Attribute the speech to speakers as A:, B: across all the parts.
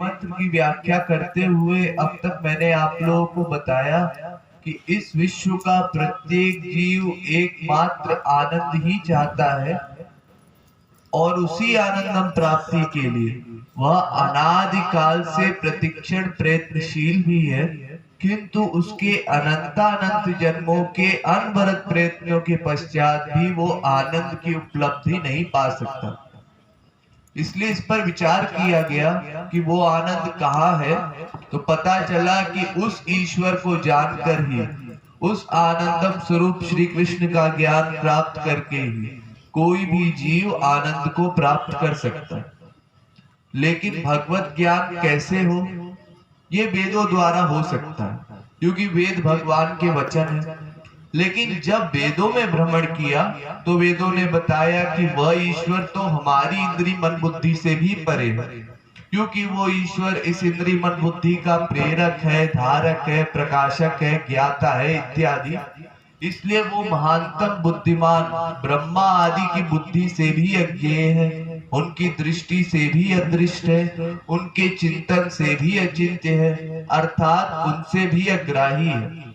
A: मंत्र की व्याख्या करते हुए अब तक मैंने आप लोगों को बताया कि इस विश्व का प्रत्येक जीव एकमात्र आनंद ही चाहता है और उसी आनंदम प्राप्ति के लिए वह अनादि काल से प्रतिक्षण प्रयत्नशील भी है, किंतु उसके अनंतानंत जन्मों के अनवरत प्रयत्नों के पश्चात भी वो आनंद की उपलब्धि नहीं पा सकता। इसलिए इस पर विचार किया गया कि वो आनंद कहाँ है, तो पता चला कि उस ईश्वर को जानकर ही, उस आनंदम स्वरूप श्री कृष्ण का ज्ञान प्राप्त करके ही कोई भी जीव आनंद को प्राप्त कर सकता है। लेकिन भगवत ज्ञान कैसे हो? ये वेदों द्वारा हो सकता है, क्योंकि वेद भगवान के वचन है। लेकिन जब वेदों में भ्रमण किया तो वेदों ने बताया कि वह ईश्वर तो हमारी इंद्री मन बुद्धि से भी परे है, क्योंकि वो ईश्वर इस इंद्री मन बुद्धि का प्रेरक है, धारक है, प्रकाशक है, ज्ञाता है इत्यादि। इसलिए वो महानतम बुद्धिमान ब्रह्मा आदि की बुद्धि से भी अज्ञेय है, उनकी दृष्टि से भी अदृष्ट है, उनके चिंतन से भी अचिंत्य है, अर्थात उनसे भी अग्राही है।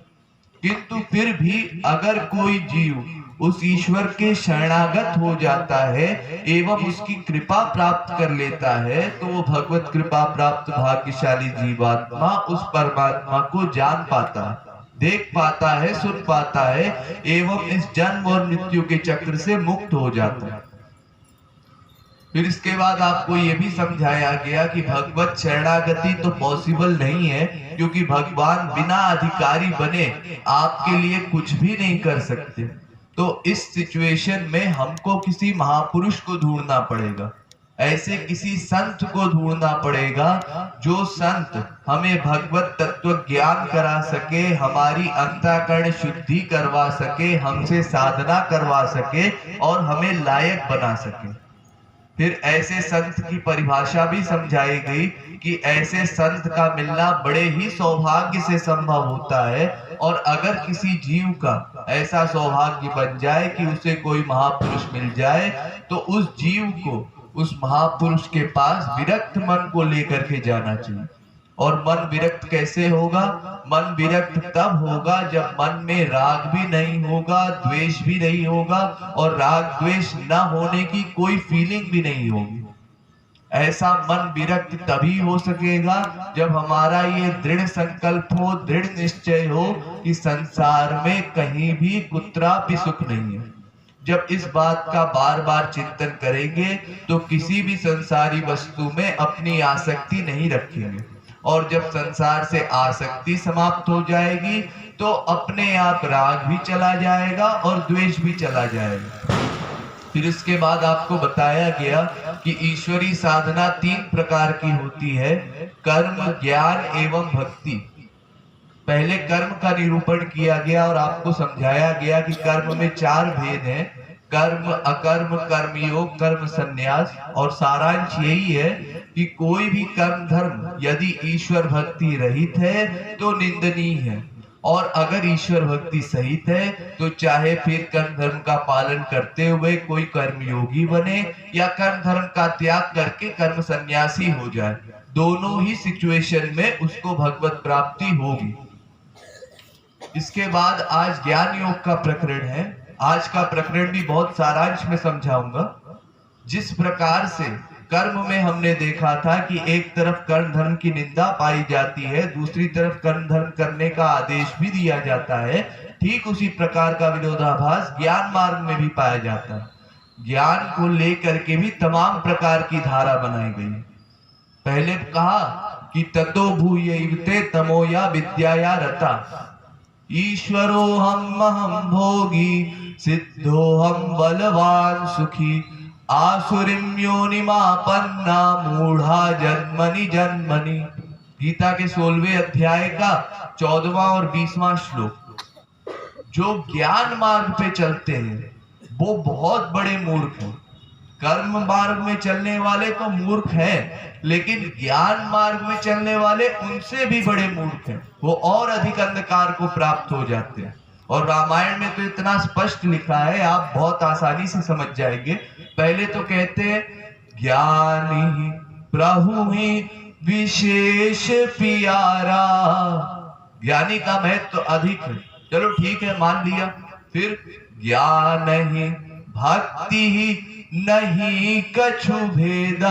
A: किंतु फिर भी अगर कोई जीव उस ईश्वर के शरणागत हो जाता है एवं उसकी कृपा प्राप्त कर लेता है, तो वो भगवत कृपा प्राप्त भाग्यशाली जीवात्मा उस परमात्मा को जान पाता है, देख पाता है, सुन पाता है एवं इस जन्म और मृत्यु के चक्र से मुक्त हो जाता है। फिर इसके बाद आपको ये भी समझाया गया कि भगवत शरणागति तो पॉसिबल नहीं है, क्योंकि भगवान बिना अधिकारी बने आपके लिए कुछ भी नहीं कर सकते। तो इस सिचुएशन में हमको किसी महापुरुष को ढूंढना पड़ेगा, ऐसे किसी संत को ढूंढना पड़ेगा जो संत हमें भगवत तत्व ज्ञान करा सके, हमारी अंतःकरण शुद्धि करवा सके, हमसे साधना करवा सके और हमें लायक बना सके। फिर ऐसे संत की परिभाषा भी समझाई गई कि ऐसे संत का मिलना बड़े ही सौभाग्य से संभव होता है, और अगर किसी जीव का ऐसा सौभाग्य बन जाए कि उसे कोई महापुरुष मिल जाए, तो उस जीव को उस महापुरुष के पास विरक्त मन को लेकर के जाना चाहिए। और मन विरक्त कैसे होगा? मन विरक्त तब होगा जब मन में राग भी नहीं होगा, द्वेष भी नहीं होगा, और राग द्वेष न होने की कोई फीलिंग भी नहीं होगी। ऐसा मन विरक्त तभी हो सकेगा जब हमारा ये दृढ़ संकल्प हो, दृढ़ निश्चय हो कि संसार में कहीं भी कुत्रापि सुख नहीं है। जब इस बात का बार बार चिंतन करेंगे तो किसी भी संसारी वस्तु में अपनी आसक्ति नहीं रखेंगे, और जब संसार से आसक्ति समाप्त हो जाएगी तो अपने आप राग भी चला जाएगा और द्वेष भी चला जाएगा। फिर इसके बाद आपको बताया गया कि ईश्वरी साधना 3 प्रकार की होती है, कर्म, ज्ञान एवं भक्ति। पहले कर्म का निरूपण किया गया और आपको समझाया गया कि कर्म में 4 भेद हैं, कर्म, अकर्म, कर्मयोग, कर्म संन्यास। और सारांश यही है कि कोई भी कर्म धर्म यदि ईश्वर भक्ति रहित है तो निंदनीय है, और अगर ईश्वर भक्ति सहित है तो चाहे फिर कर्म धर्म का पालन करते हुए कोई कर्मयोगी बने या कर्म धर्म का त्याग करके कर्म सन्यासी हो जाए, दोनों ही सिचुएशन में उसको भगवत प्राप्ति होगी। इसके बाद आज ज्ञान योग का प्रकरण है। आज का प्रकरण भी बहुत सारांश में समझाऊंगा। जिस प्रकार से कर्म में हमने देखा था कि एक तरफ कर्म धर्म की निंदा पाई जाती है, दूसरी तरफ कर्म धर्म करने का आदेश भी दिया जाता है, ठीक उसी प्रकार का विरोधाभास ज्ञान मार्ग में भी पाया जाता है। ज्ञान को लेकर के भी तमाम प्रकार की धारा बनाई गई। पहले कहा कि ततो भूयैवते तमोया विद्याया रता, ईश्वरो हम भोगी सिद्धो हम बलवान सुखी, आसुरीं योनिमापन्ना मूढ़ा जन्मनि जन्मनि। गीता के 16वें अध्याय का 14वां और 20वां श्लोक। जो ज्ञान मार्ग पे चलते हैं वो बहुत बड़े मूर्ख हैं। कर्म मार्ग में चलने वाले तो मूर्ख हैं, लेकिन ज्ञान मार्ग में चलने वाले उनसे भी बड़े मूर्ख हैं, वो और अधिक अंधकार को प्राप्त हो जाते हैं। और रामायण में तो इतना स्पष्ट लिखा है, आप बहुत आसानी से समझ जाएंगे। पहले तो कहते हैं ज्ञानी प्रभु ही विशेष प्यारा। ज्ञानी का महत्व तो अधिक है, चलो ठीक है मान लिया। फिर ज्ञान ही भक्ति ही नहीं कछु भेदा,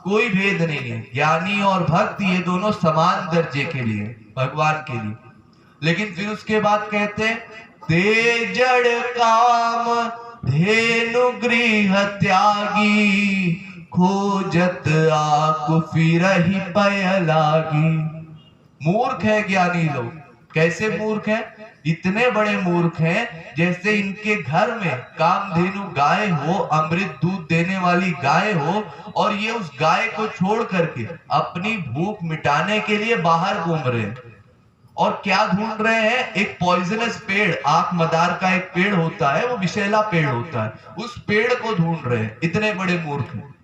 A: कोई भेद नहीं है। ज्ञानी और भक्त ये दोनों समान दर्जे के लिए, भगवान के लिए। लेकिन फिर उसके बाद कहते हैं ते जड़ काम धेनु गृह त्यागी, खोजत आकु फिर ही पय लागी। मूर्ख है ज्ञानी लोग। कैसे मूर्ख है? इतने बड़े मूर्ख हैं जैसे इनके घर में कामधेनु गाय हो, अमृत दूध देने वाली गाय हो, और ये उस गाय को छोड़ करके अपनी भूख मिटाने के लिए बाहर घूम रहे हैं। और क्या ढूंढ रहे हैं? एक पॉइजनस पेड़, आंख मदार का एक पेड़ होता है, वो विषैला पेड़ होता है, उस पेड़ को ढूंढ रहे हैं। इतने बड़े मूर्ख हैं।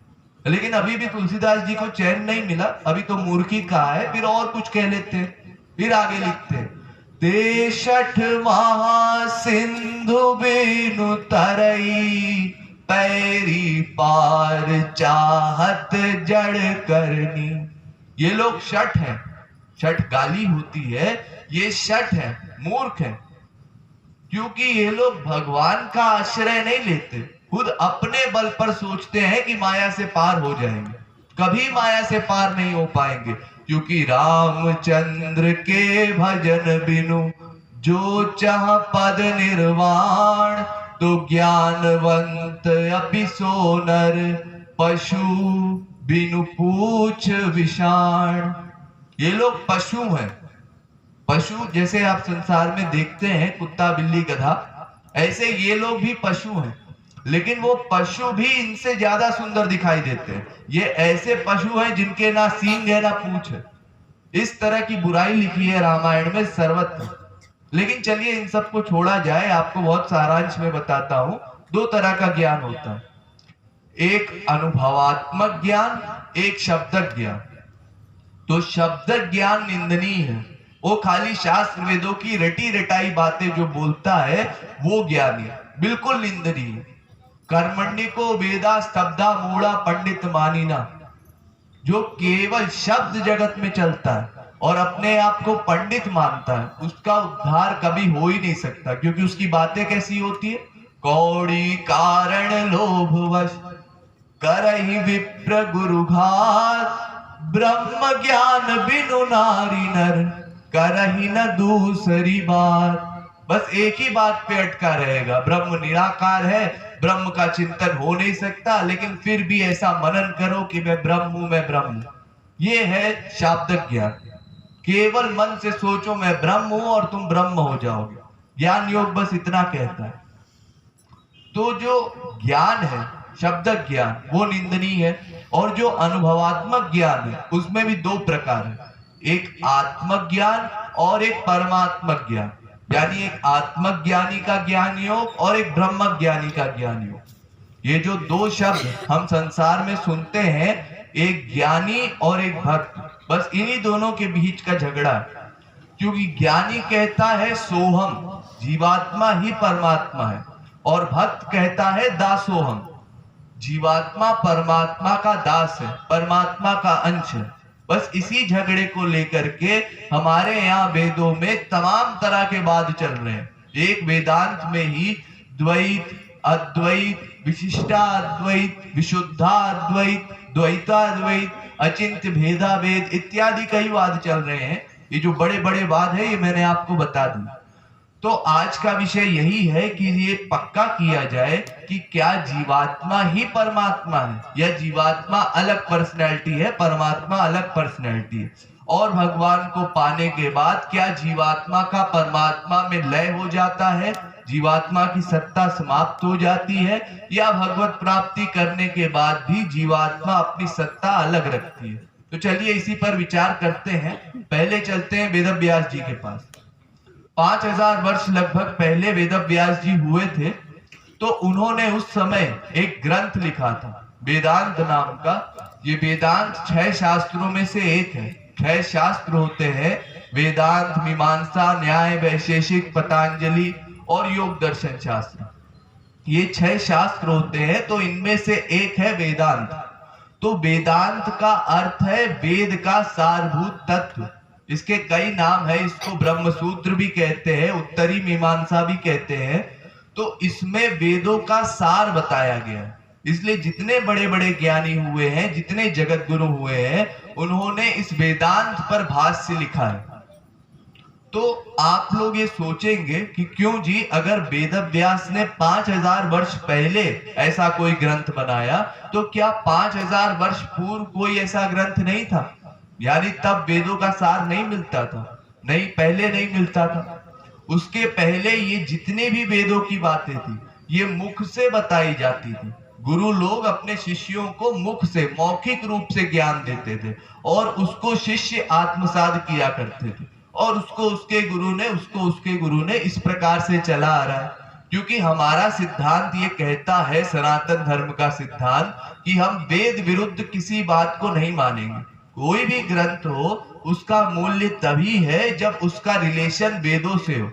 A: लेकिन अभी भी तुलसीदास जी को चैन नहीं मिला, अभी तो मूर्खी कहा है, फिर और कुछ कह लेते हैं। फिर आगे लिखते हैं तेषठ महासिंधु बिनु तरई, पैरी पार चाहत जड़ करनी। ये लोग शठ हैं, शठ गाली होती है, ये शठ है, मूर्ख है। क्योंकि ये लोग भगवान का आश्रय नहीं लेते, खुद अपने बल पर सोचते हैं कि माया से पार हो जाएंगे। कभी माया से पार नहीं हो पाएंगे, क्योंकि रामचंद्र के भजन बिनु जो चाह पद निर्वाण, तो ज्ञानवंत अपि सो नर, पशु बिनु पूछ विषाण। ये लोग पशु हैं। पशु जैसे आप संसार में देखते हैं, कुत्ता बिल्ली गधा, ऐसे ये लोग भी पशु हैं। लेकिन वो पशु भी इनसे ज्यादा सुंदर दिखाई देते हैं। ये ऐसे पशु हैं जिनके ना सींग है ना पूंछ है। इस तरह की बुराई लिखी है रामायण में सर्वत्र। लेकिन चलिए इन सबको छोड़ा जाए, आपको बहुत सारांश में बताता हूं। दो तरह का ज्ञान होता है, एक अनुभवात्मक ज्ञान, एक शब्दक ज्ञान। तो शब्दक ज्ञान निंदनीय है, वो खाली शास्त्र वेदों की रटी रटाई बातें जो बोलता है वो ज्ञानी बिल्कुल निंदनीय। कर्मण्डिको वेदा स्तब्धा मूढ़ा पंडित मानिना, जो केवल शब्द जगत में चलता है और अपने आप को पंडित मानता है, उसका उद्धार कभी हो ही नहीं सकता। क्योंकि उसकी बातें कैसी होती है? कौड़ी कारण लोभवश करहि विप्र गुरु घात, ब्रह्म ज्ञान बिनु नारी नर करहि न दूसरी बात। बस एक ही बात पे अटका रहेगा, ब्रह्म निराकार है, ब्रह्म का चिंतन हो नहीं सकता, लेकिन फिर भी ऐसा मनन करो कि मैं ब्रह्म हूं, मैं ब्रह्म हूं। ये है शाब्दिक ज्ञान। केवल मन से सोचो मैं ब्रह्म हूं और तुम ब्रह्म हो जाओगे। ज्ञान योग बस इतना कहता है। तो जो ज्ञान है शब्दक ज्ञान वो निंदनीय है, और जो अनुभवात्मक ज्ञान है उसमें भी दो प्रकार है, एक आत्मक ज्ञान और एक परमात्मक ज्ञान। यानी एक आत्मक ज्ञानी का ज्ञान योग और एक ब्रह्म ज्ञानी का ज्ञान योग। ये जो दो शब्द हम संसार में सुनते हैं, एक ज्ञानी और एक भक्त, बस इन्हीं दोनों के बीच का झगड़ा है। क्योंकि ज्ञानी कहता है सोहम, जीवात्मा ही परमात्मा है, और भक्त कहता है दासोहम, जीवात्मा परमात्मा का दास है, परमात्मा का अंश है। बस इसी झगड़े को लेकर के हमारे यहाँ वेदों में तमाम तरह के वाद चल रहे हैं। एक वेदांत में ही द्वैत, अद्वैत, विशिष्टाद्वैत, विशुद्धाद्वैत, द्वैताद्वैत, अचिंत्य भेदाभेद इत्यादि कई वाद चल रहे हैं। ये जो बड़े बड़े वाद है ये मैंने आपको बता दी। तो आज का विषय यही है कि ये पक्का किया जाए कि क्या जीवात्मा ही परमात्मा है या जीवात्मा अलग पर्सनैलिटी है, परमात्मा अलग पर्सनैलिटी है। और भगवान को पाने के बाद क्या जीवात्मा का परमात्मा में लय हो जाता है, जीवात्मा की सत्ता समाप्त हो जाती है, या भगवत प्राप्ति करने के बाद भी जीवात्मा अपनी सत्ता अलग रखती है। तो चलिए इसी पर विचार करते हैं। पहले चलते हैं वेदव्यास जी के पास। 5000 वर्ष लगभग पहले वेदव्यास जी हुए थे, तो उन्होंने उस समय एक ग्रंथ लिखा था वेदांत नाम का। ये वेदांत 6 शास्त्रों में से एक है। 6 शास्त्र होते हैं, वेदांत, मीमांसा, न्याय, वैशेषिक, पतंजलि और योग दर्शन शास्त्र। ये 6 शास्त्र होते हैं, तो इनमें से एक है वेदांत। तो वेदांत का अर्थ है वेद का सारभूत तत्व। इसके कई नाम है, इसको ब्रह्म सूत्र भी कहते हैं, उत्तरी मीमांसा भी कहते हैं। तो इसमें वेदों का सार बताया गया है। इसलिए जितने बड़े बड़े ज्ञानी हुए हैं, जितने जगत गुरु हुए हैं, उन्होंने इस वेदांत पर भाष्य लिखा है। तो आप लोग ये सोचेंगे कि क्यों जी, अगर वेद व्यास ने 5000 वर्ष पहले ऐसा कोई ग्रंथ बनाया, तो क्या 5000 वर्ष पूर्व कोई ऐसा ग्रंथ नहीं था? यानी तब वेदों का सार नहीं मिलता था? नहीं, पहले नहीं मिलता था। उसके पहले ये जितने भी वेदों की बातें थी, ये मुख से बताई जाती थी। गुरु लोग अपने शिष्यों को मुख से, मौखिक रूप से ज्ञान देते थे और उसको शिष्य आत्मसात किया करते थे, और उसको उसके गुरु ने इस प्रकार से चला आ रहा है। क्योंकि हमारा सिद्धांत ये कहता है, सनातन धर्म का सिद्धांत, कि हम वेद विरुद्ध किसी बात को नहीं मानेंगे। कोई भी ग्रंथ हो, उसका मूल्य तभी है जब उसका रिलेशन वेदों से हो।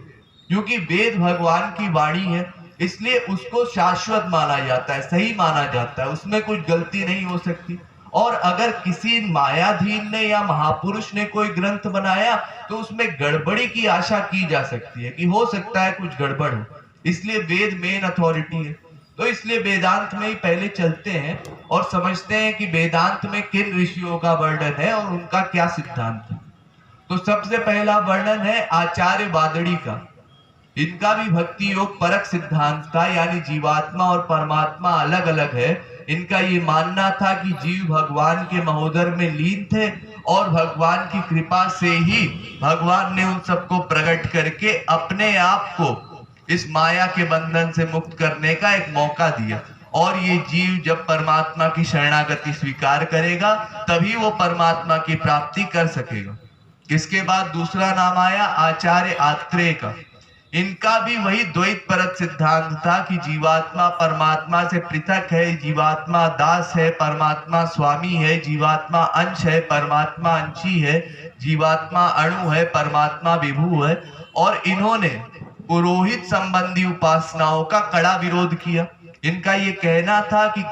A: क्योंकि वेद भगवान की वाणी है, इसलिए उसको शाश्वत माना जाता है, सही माना जाता है, उसमें कुछ गलती नहीं हो सकती। और अगर किसी मायाधीन ने या महापुरुष ने कोई ग्रंथ बनाया, तो उसमें गड़बड़ी की आशा की जा सकती है कि हो सकता है कुछ गड़बड़ हो। इसलिए वेद मेन अथॉरिटी है। तो इसलिए वेदांत में ही पहले चलते हैं और समझते हैं कि वेदांत में किन ऋषियों का वर्णन है और उनका क्या सिद्धांत है। तो सबसे पहला वर्णन है आचार्य बादड़ी का। इनका भी भक्ति योग परक सिद्धांत था, यानी जीवात्मा और परमात्मा अलग अलग है। इनका ये मानना था कि जीव भगवान के महोदर में लीन थे और भगवान की कृपा से ही भगवान ने उन सबको प्रकट करके अपने आप को इस माया के बंधन से मुक्त करने का एक मौका दिया। और ये जीव जब परमात्मा की शरणागति स्वीकार करेगा, तभी वो परमात्मा की प्राप्ति कर सकेगा। इसके बाद दूसरा नाम आया आचार्य आत्रेय का। इनका भी वही द्वैत परक सिद्धांत था कि जीवात्मा परमात्मा से पृथक है, जीवात्मा दास है, परमात्मा स्वामी है, जीवात्मा अंश है, परमात्मा अंशी है, जीवात्मा अणु है, परमात्मा विभू है। और इन्होंने पुरोहित संबंधी उपासनाओं का कड़ा विरोध किया। इनका ये कहना था कि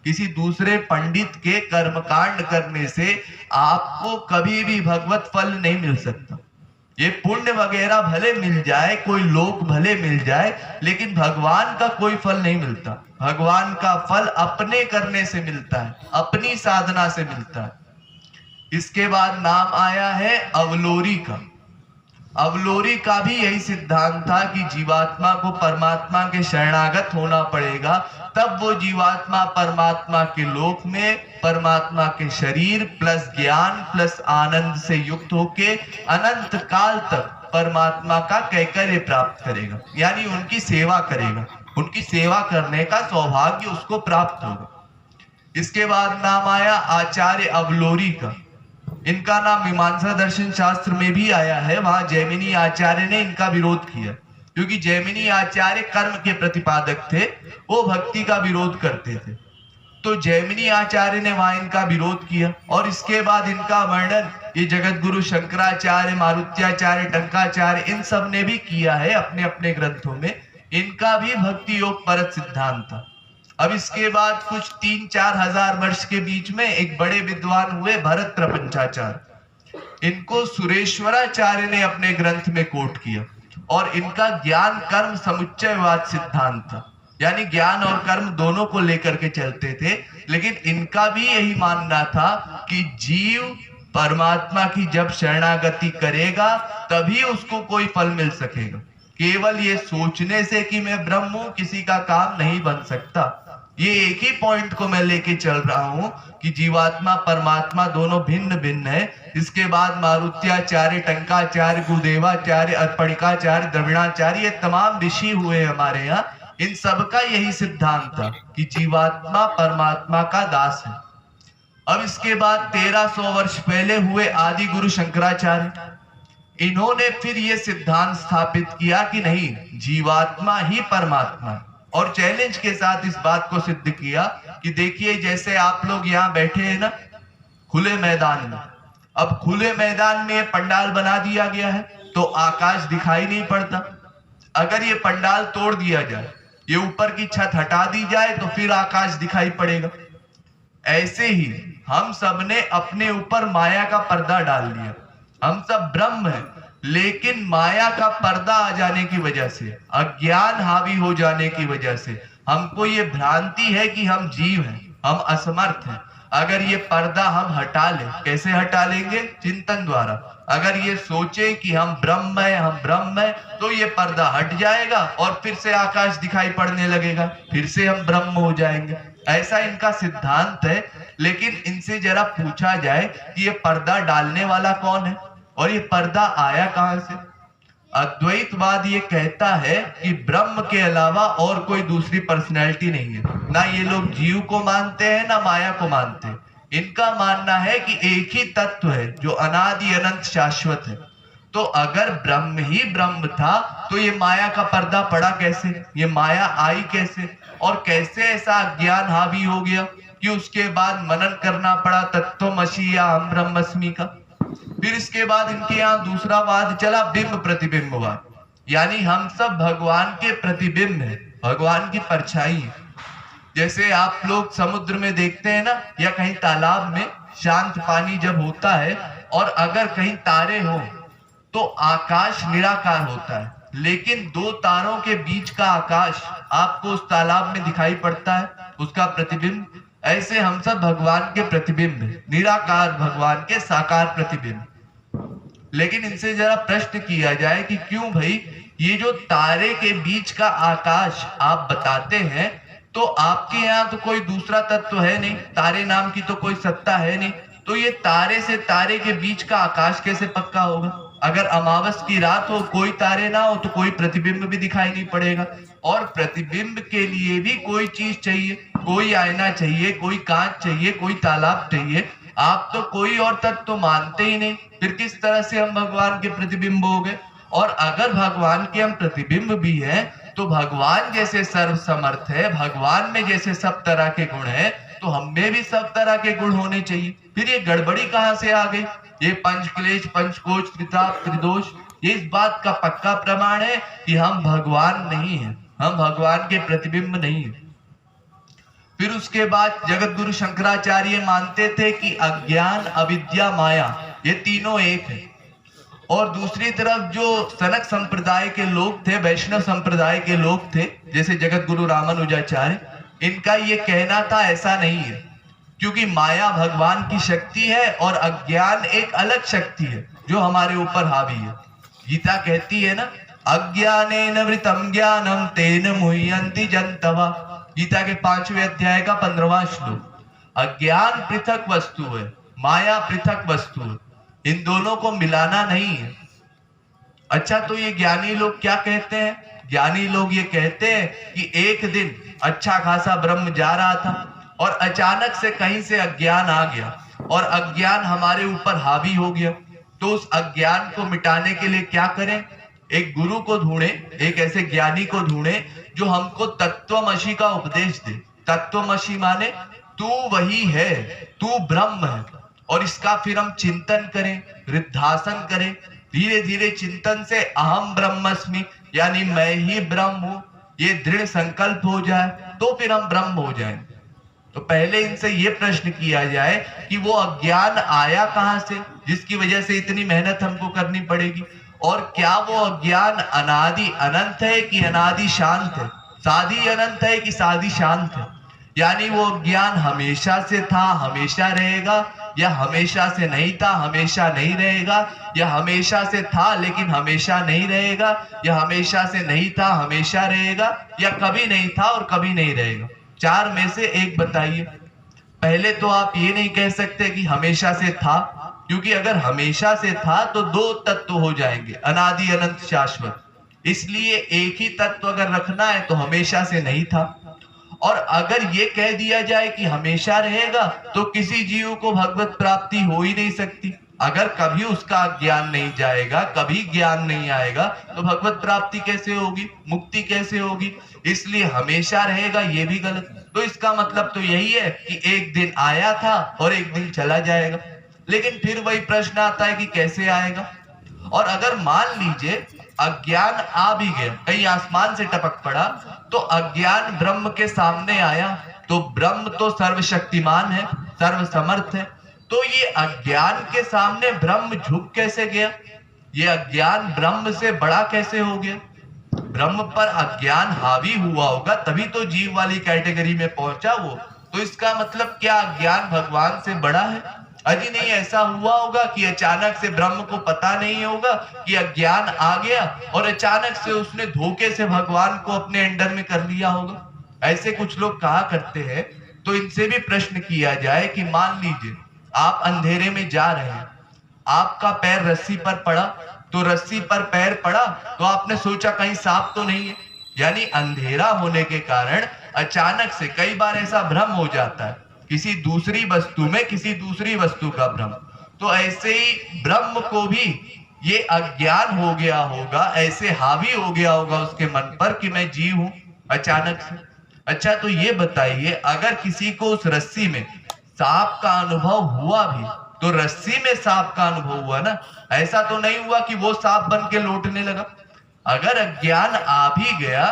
A: किसी दूसरे पंडित के कर्मकांड करने से आपको कभी भी भगवत फल नहीं मिल सकता। ये पुण्य वगैरह भले मिल जाए, कोई लोक भले मिल जाए, लेकिन भगवान का कोई फल नहीं मिलता। भगवान का फल अपने करने से मिलता है, अपनी साधना से मिलता है। इसके बाद नाम आया है अवलोरी का। अवलोरी का भी यही सिद्धांत था कि जीवात्मा को परमात्मा के शरणागत होना पड़ेगा, तब वो जीवात्मा परमात्मा के लोक में परमात्मा के शरीर प्लस ज्ञान प्लस आनंद से युक्त होके अनंत काल तक परमात्मा का कैंकर्य प्राप्त करेगा, यानी उनकी सेवा करेगा। उनकी सेवा करने का सौभाग्य उसको प्राप्त होगा। इसके बाद नाम आया आचार्य अवलोरी का। इनका नाम मीमांसा दर्शन शास्त्र में भी आया है। वहां जैमिनी आचार्य ने इनका विरोध किया, क्योंकि जैमिनी आचार्य कर्म के प्रतिपादक थे, वो भक्ति का विरोध करते थे। तो जैमिनी आचार्य ने वहां इनका विरोध किया। और इसके बाद इनका वर्णन ये जगत गुरु शंकराचार्य, मारुत्याचार्य, टंकाचार्य, इन सब ने भी किया है अपने अपने ग्रंथों में। इनका भी भक्ति योग परक सिद्धांत था। अब इसके बाद कुछ 3-4 हजार वर्ष के बीच में एक बड़े विद्वान हुए भरत प्रपंचाचार्य। इनको सुरेश्वराचार्य ने अपने ग्रंथ में कोट किया, और इनका ज्ञान कर्म समुच्चयवाद सिद्धांत था, यानी ज्ञान और कर्म दोनों को लेकर के चलते थे। लेकिन इनका भी यही मानना था कि जीव परमात्मा की जब शरणागति करेगा, तभी उसको कोई फल मिल सकेगा। केवल ये सोचने से कि मैं ब्रह्म हूं, किसी का काम नहीं बन सकता। ये एक ही पॉइंट को मैं लेके चल रहा हूं कि जीवात्मा परमात्मा दोनों भिन्न भिन्न है। इसके बाद मारुत्याचार्य, टंकाचार्य, गुरुदेवाचार्य, अर्पणिकाचार्य, द्रविणाचार्य, ये तमाम ऋषि हुए हमारे यहाँ। इन सब का यही सिद्धांत था कि जीवात्मा परमात्मा का दास है। अब इसके बाद 1300 वर्ष पहले हुए आदि गुरु शंकराचार्य। इन्होंने फिर ये सिद्धांत स्थापित किया कि नहीं, जीवात्मा ही परमात्मा है, और चैलेंज के साथ इस बात को सिद्ध किया कि देखिए, जैसे आप लोग यहाँ बैठे हैं ना खुले मैदान में, अब खुले मैदान में पंडाल बना दिया गया है तो आकाश दिखाई नहीं पड़ता। अगर ये पंडाल तोड़ दिया जाए, ये ऊपर की छत हटा दी जाए, तो फिर आकाश दिखाई पड़ेगा। ऐसे ही हम सब ने अपने ऊपर माया का पर्दा डाल लिया। हम सब ब्रह्म हैं, लेकिन माया का पर्दा आ जाने की वजह से, अज्ञान हावी हो जाने की वजह से हमको ये भ्रांति है कि हम जीव हैं, हम असमर्थ हैं। अगर ये पर्दा हम हटा लें, कैसे हटा लेंगे? चिंतन द्वारा। अगर ये सोचे कि हम ब्रह्म हैं, हम ब्रह्म हैं, तो ये पर्दा हट जाएगा और फिर से आकाश दिखाई पड़ने लगेगा, फिर से हम ब्रह्म हो जाएंगे। ऐसा इनका सिद्धांत है। लेकिन इनसे जरा पूछा जाए कि ये पर्दा डालने वाला कौन है और ये पर्दा आया कहां से? अद्वैतवाद ये कहता है कि ब्रह्म के अलावा और कोई दूसरी पर्सनैलिटी नहीं है। ना ये लोग जीव को मानते हैं, ना माया को मानते हैं। इनका मानना है कि एक ही तत्व है जो अनादि अनंत शाश्वत है। तो अगर ब्रह्म ही ब्रह्म था तो ये माया का पर्दा पड़ा कैसे? ये माया आई कैसे? और कैसे ऐसा ज्ञान हावी हो गया कि उसके बाद मनन करना पड़ा तत्त्वमसि या अहम ब्रह्मस्मि का। फिर इसके बाद इनके यहाँ दूसरा वाद चला, बिंब प्रतिबिंबवाद, यानी हम सब भगवान के प्रतिबिंब हैं, भगवान की परछाई है। जैसे आप लोग समुद्र में देखते हैं ना, या कहीं तालाब में शांत पानी जब होता है और अगर कहीं तारे हो तो आकाश निराकार होता है, लेकिन दो तारों के बीच का आकाश आपको उस तालाब में दिखाई पड़ता है, उसका प्रतिबिंब। ऐसे हम सब भगवान के प्रतिबिंब हैं, निराकार भगवान के साकार प्रतिबिंब। लेकिन इनसे जरा प्रश्न किया जाए कि क्यों भाई ये जो तारे के बीच का आकाश आप बताते हैं, तो आपके यहाँ तो कोई दूसरा तत्व है नहीं, तारे नाम की तो कोई सत्ता है नहीं, तो ये तारे से तारे के बीच का आकाश कैसे पक्का होगा? अगर अमावस की रात हो, कोई तारे ना हो, तो कोई प्रतिबिंब भी दिखाई नहीं पड़ेगा। और प्रतिबिंब के लिए भी कोई चीज चाहिए, कोई आईना चाहिए, कोई कांच चाहिए, कोई तालाब चाहिए। आप तो कोई और तत्व तो मानते ही नहीं, फिर किस तरह से हम भगवान के प्रतिबिंब हो गए? और अगर भगवान के हम प्रतिबिंब भी हैं, तो भगवान जैसे सर्व समर्थ है, भगवान में जैसे सब तरह के गुण है, तो हम में भी सब तरह के गुण होने चाहिए। फिर ये गड़बड़ी कहां से आ गई? ये पंचक्लेश, पंचकोश, त्रिताप, त्रिदोष, ये इस बात का पक्का प्रमाण है कि हम भगवान नहीं है, हम भगवान के प्रतिबिंब नहीं है। फिर उसके बाद जगत गुरु शंकराचार्य मानते थे कि अज्ञान, अविद्या, माया ये तीनों एक है। और दूसरी तरफ जो सनक संप्रदाय के लोग थे, वैष्णव संप्रदाय के लोग थे, जैसे जगत गुरु रामानुजाचार्य, इनका ये कहना था ऐसा नहीं है, क्योंकि माया भगवान की शक्ति है और अज्ञान एक अलग शक्ति है जो हमारे ऊपर हावी है। गीता कहती है ना, अज्ञानेन वृतम ज्ञानम तेन मुह्यन्ति जन्तवः। गीता के 5वें अध्याय का 15वां श्लोक। अज्ञान पृथक वस्तु है, माया पृथक वस्तु है, इन दोनों को मिलाना नहीं है। अच्छा, तो ये ज्ञानी लोग क्या कहते हैं? ज्ञानी लोग ये कहते हैं कि एक दिन अच्छा खासा ब्रह्म जा रहा था और अचानक से कहीं से अज्ञान आ गया और अज्ञान हमारे ऊपर हावी हो गया। तो उस अज्ञान को मिटाने के लिए क्या करें? एक गुरु को ढूंढे, एक ऐसे ज्ञानी को ढूंढे जो हमको तत्वमसि का उपदेश दे। तत्वमसि माने तू वही है, तू ब्रह्म है। और इसका फिर हम चिंतन करें, रिद्धासन करें, धीरे धीरे चिंतन से अहम ब्रह्मस्मि, यानी मैं ही ब्रह्म हूं, ये दृढ़ संकल्प हो जाए तो फिर हम ब्रह्म हो जाएंगे। तो पहले इनसे ये प्रश्न किया जाए कि वो अज्ञान आया कहां से, जिसकी वजह से इतनी मेहनत हमको करनी पड़ेगी? और क्या वो अज्ञान अनादि अनंत है कि अनादि शांत है? साधी अनंत है कि साधी शांत है? यानी वो ज्ञान हमेशा से था, हमेशा रहेगा, या हमेशा से नहीं था, हमेशा नहीं रहेगा, या हमेशा से था लेकिन हमेशा नहीं रहेगा, या हमेशा से नहीं था, हमेशा रहेगा, या कभी नहीं था और कभी नहीं रहेगा? चार में से एक बताइए। पहले तो आप ये नहीं कह सकते कि हमेशा से था, क्योंकि अगर हमेशा से था तो दो तत्व हो जाएंगे, अनादि अनंत शाश्वत। इसलिए एक ही तत्व अगर रखना है तो हमेशा से नहीं था। और अगर ये कह दिया जाए कि हमेशा रहेगा तो किसी जीव को भगवत प्राप्ति हो ही नहीं सकती। अगर कभी उसका ज्ञान नहीं जाएगा, कभी ज्ञान नहीं आएगा, तो भगवत प्राप्ति कैसे होगी, मुक्ति कैसे होगी? इसलिए हमेशा रहेगा ये भी गलत। तो इसका मतलब तो यही है कि एक दिन आया था और एक दिन चला जाएगा। लेकिन फिर वही प्रश्न आता है कि कैसे आएगा? और अगर मान लीजिए अज्ञान आ भी गया, कहीं आसमान से टपक पड़ा, तो अज्ञान ब्रह्म के सामने आया तो ब्रह्म तो सर्वशक्तिमान है, सर्वसमर्थ है, तो ये अज्ञान के सामने ब्रह्म झुक कैसे गया? ये अज्ञान ब्रह्म से बड़ा कैसे हो गया? ब्रह्म पर अज्ञान हावी हुआ होगा तभी तो जीव वाली कैटेगरी में पहुंचा वो। तो इसका मतलब क्या अज्ञान भगवान से बड़ा है? अजी नहीं, ऐसा हुआ होगा कि अचानक से ब्रह्म को पता नहीं होगा कि अज्ञान आ गया और अचानक से उसने धोखे से भगवान को अपने अंडर में कर लिया होगा। ऐसे कुछ लोग कहा करते हैं। तो इनसे भी प्रश्न किया जाए कि मान लीजिए आप अंधेरे में जा रहे हैं, आपका पैर रस्सी पर पड़ा, तो रस्सी पर पैर पड़ा तो आपने सोचा कहीं सांप तो नहीं है। यानी अंधेरा होने के कारण अचानक से कई बार ऐसा भ्रम हो जाता है किसी दूसरी वस्तु में, किसी दूसरी वस्तु का भ्रम। तो ऐसे ही ब्रह्म को भी ये अज्ञान हो गया होगा, ऐसे हावी हो गया होगा उसके मन पर कि मैं जीव हूं अचानक से। अच्छा, तो ये बताइए, अगर किसी को उस रस्सी में सांप का अनुभव हुआ भी, तो रस्सी में सांप का अनुभव हुआ ना, ऐसा तो नहीं हुआ कि वो सांप बन के लौटने लगा। अगर अज्ञान आ भी गया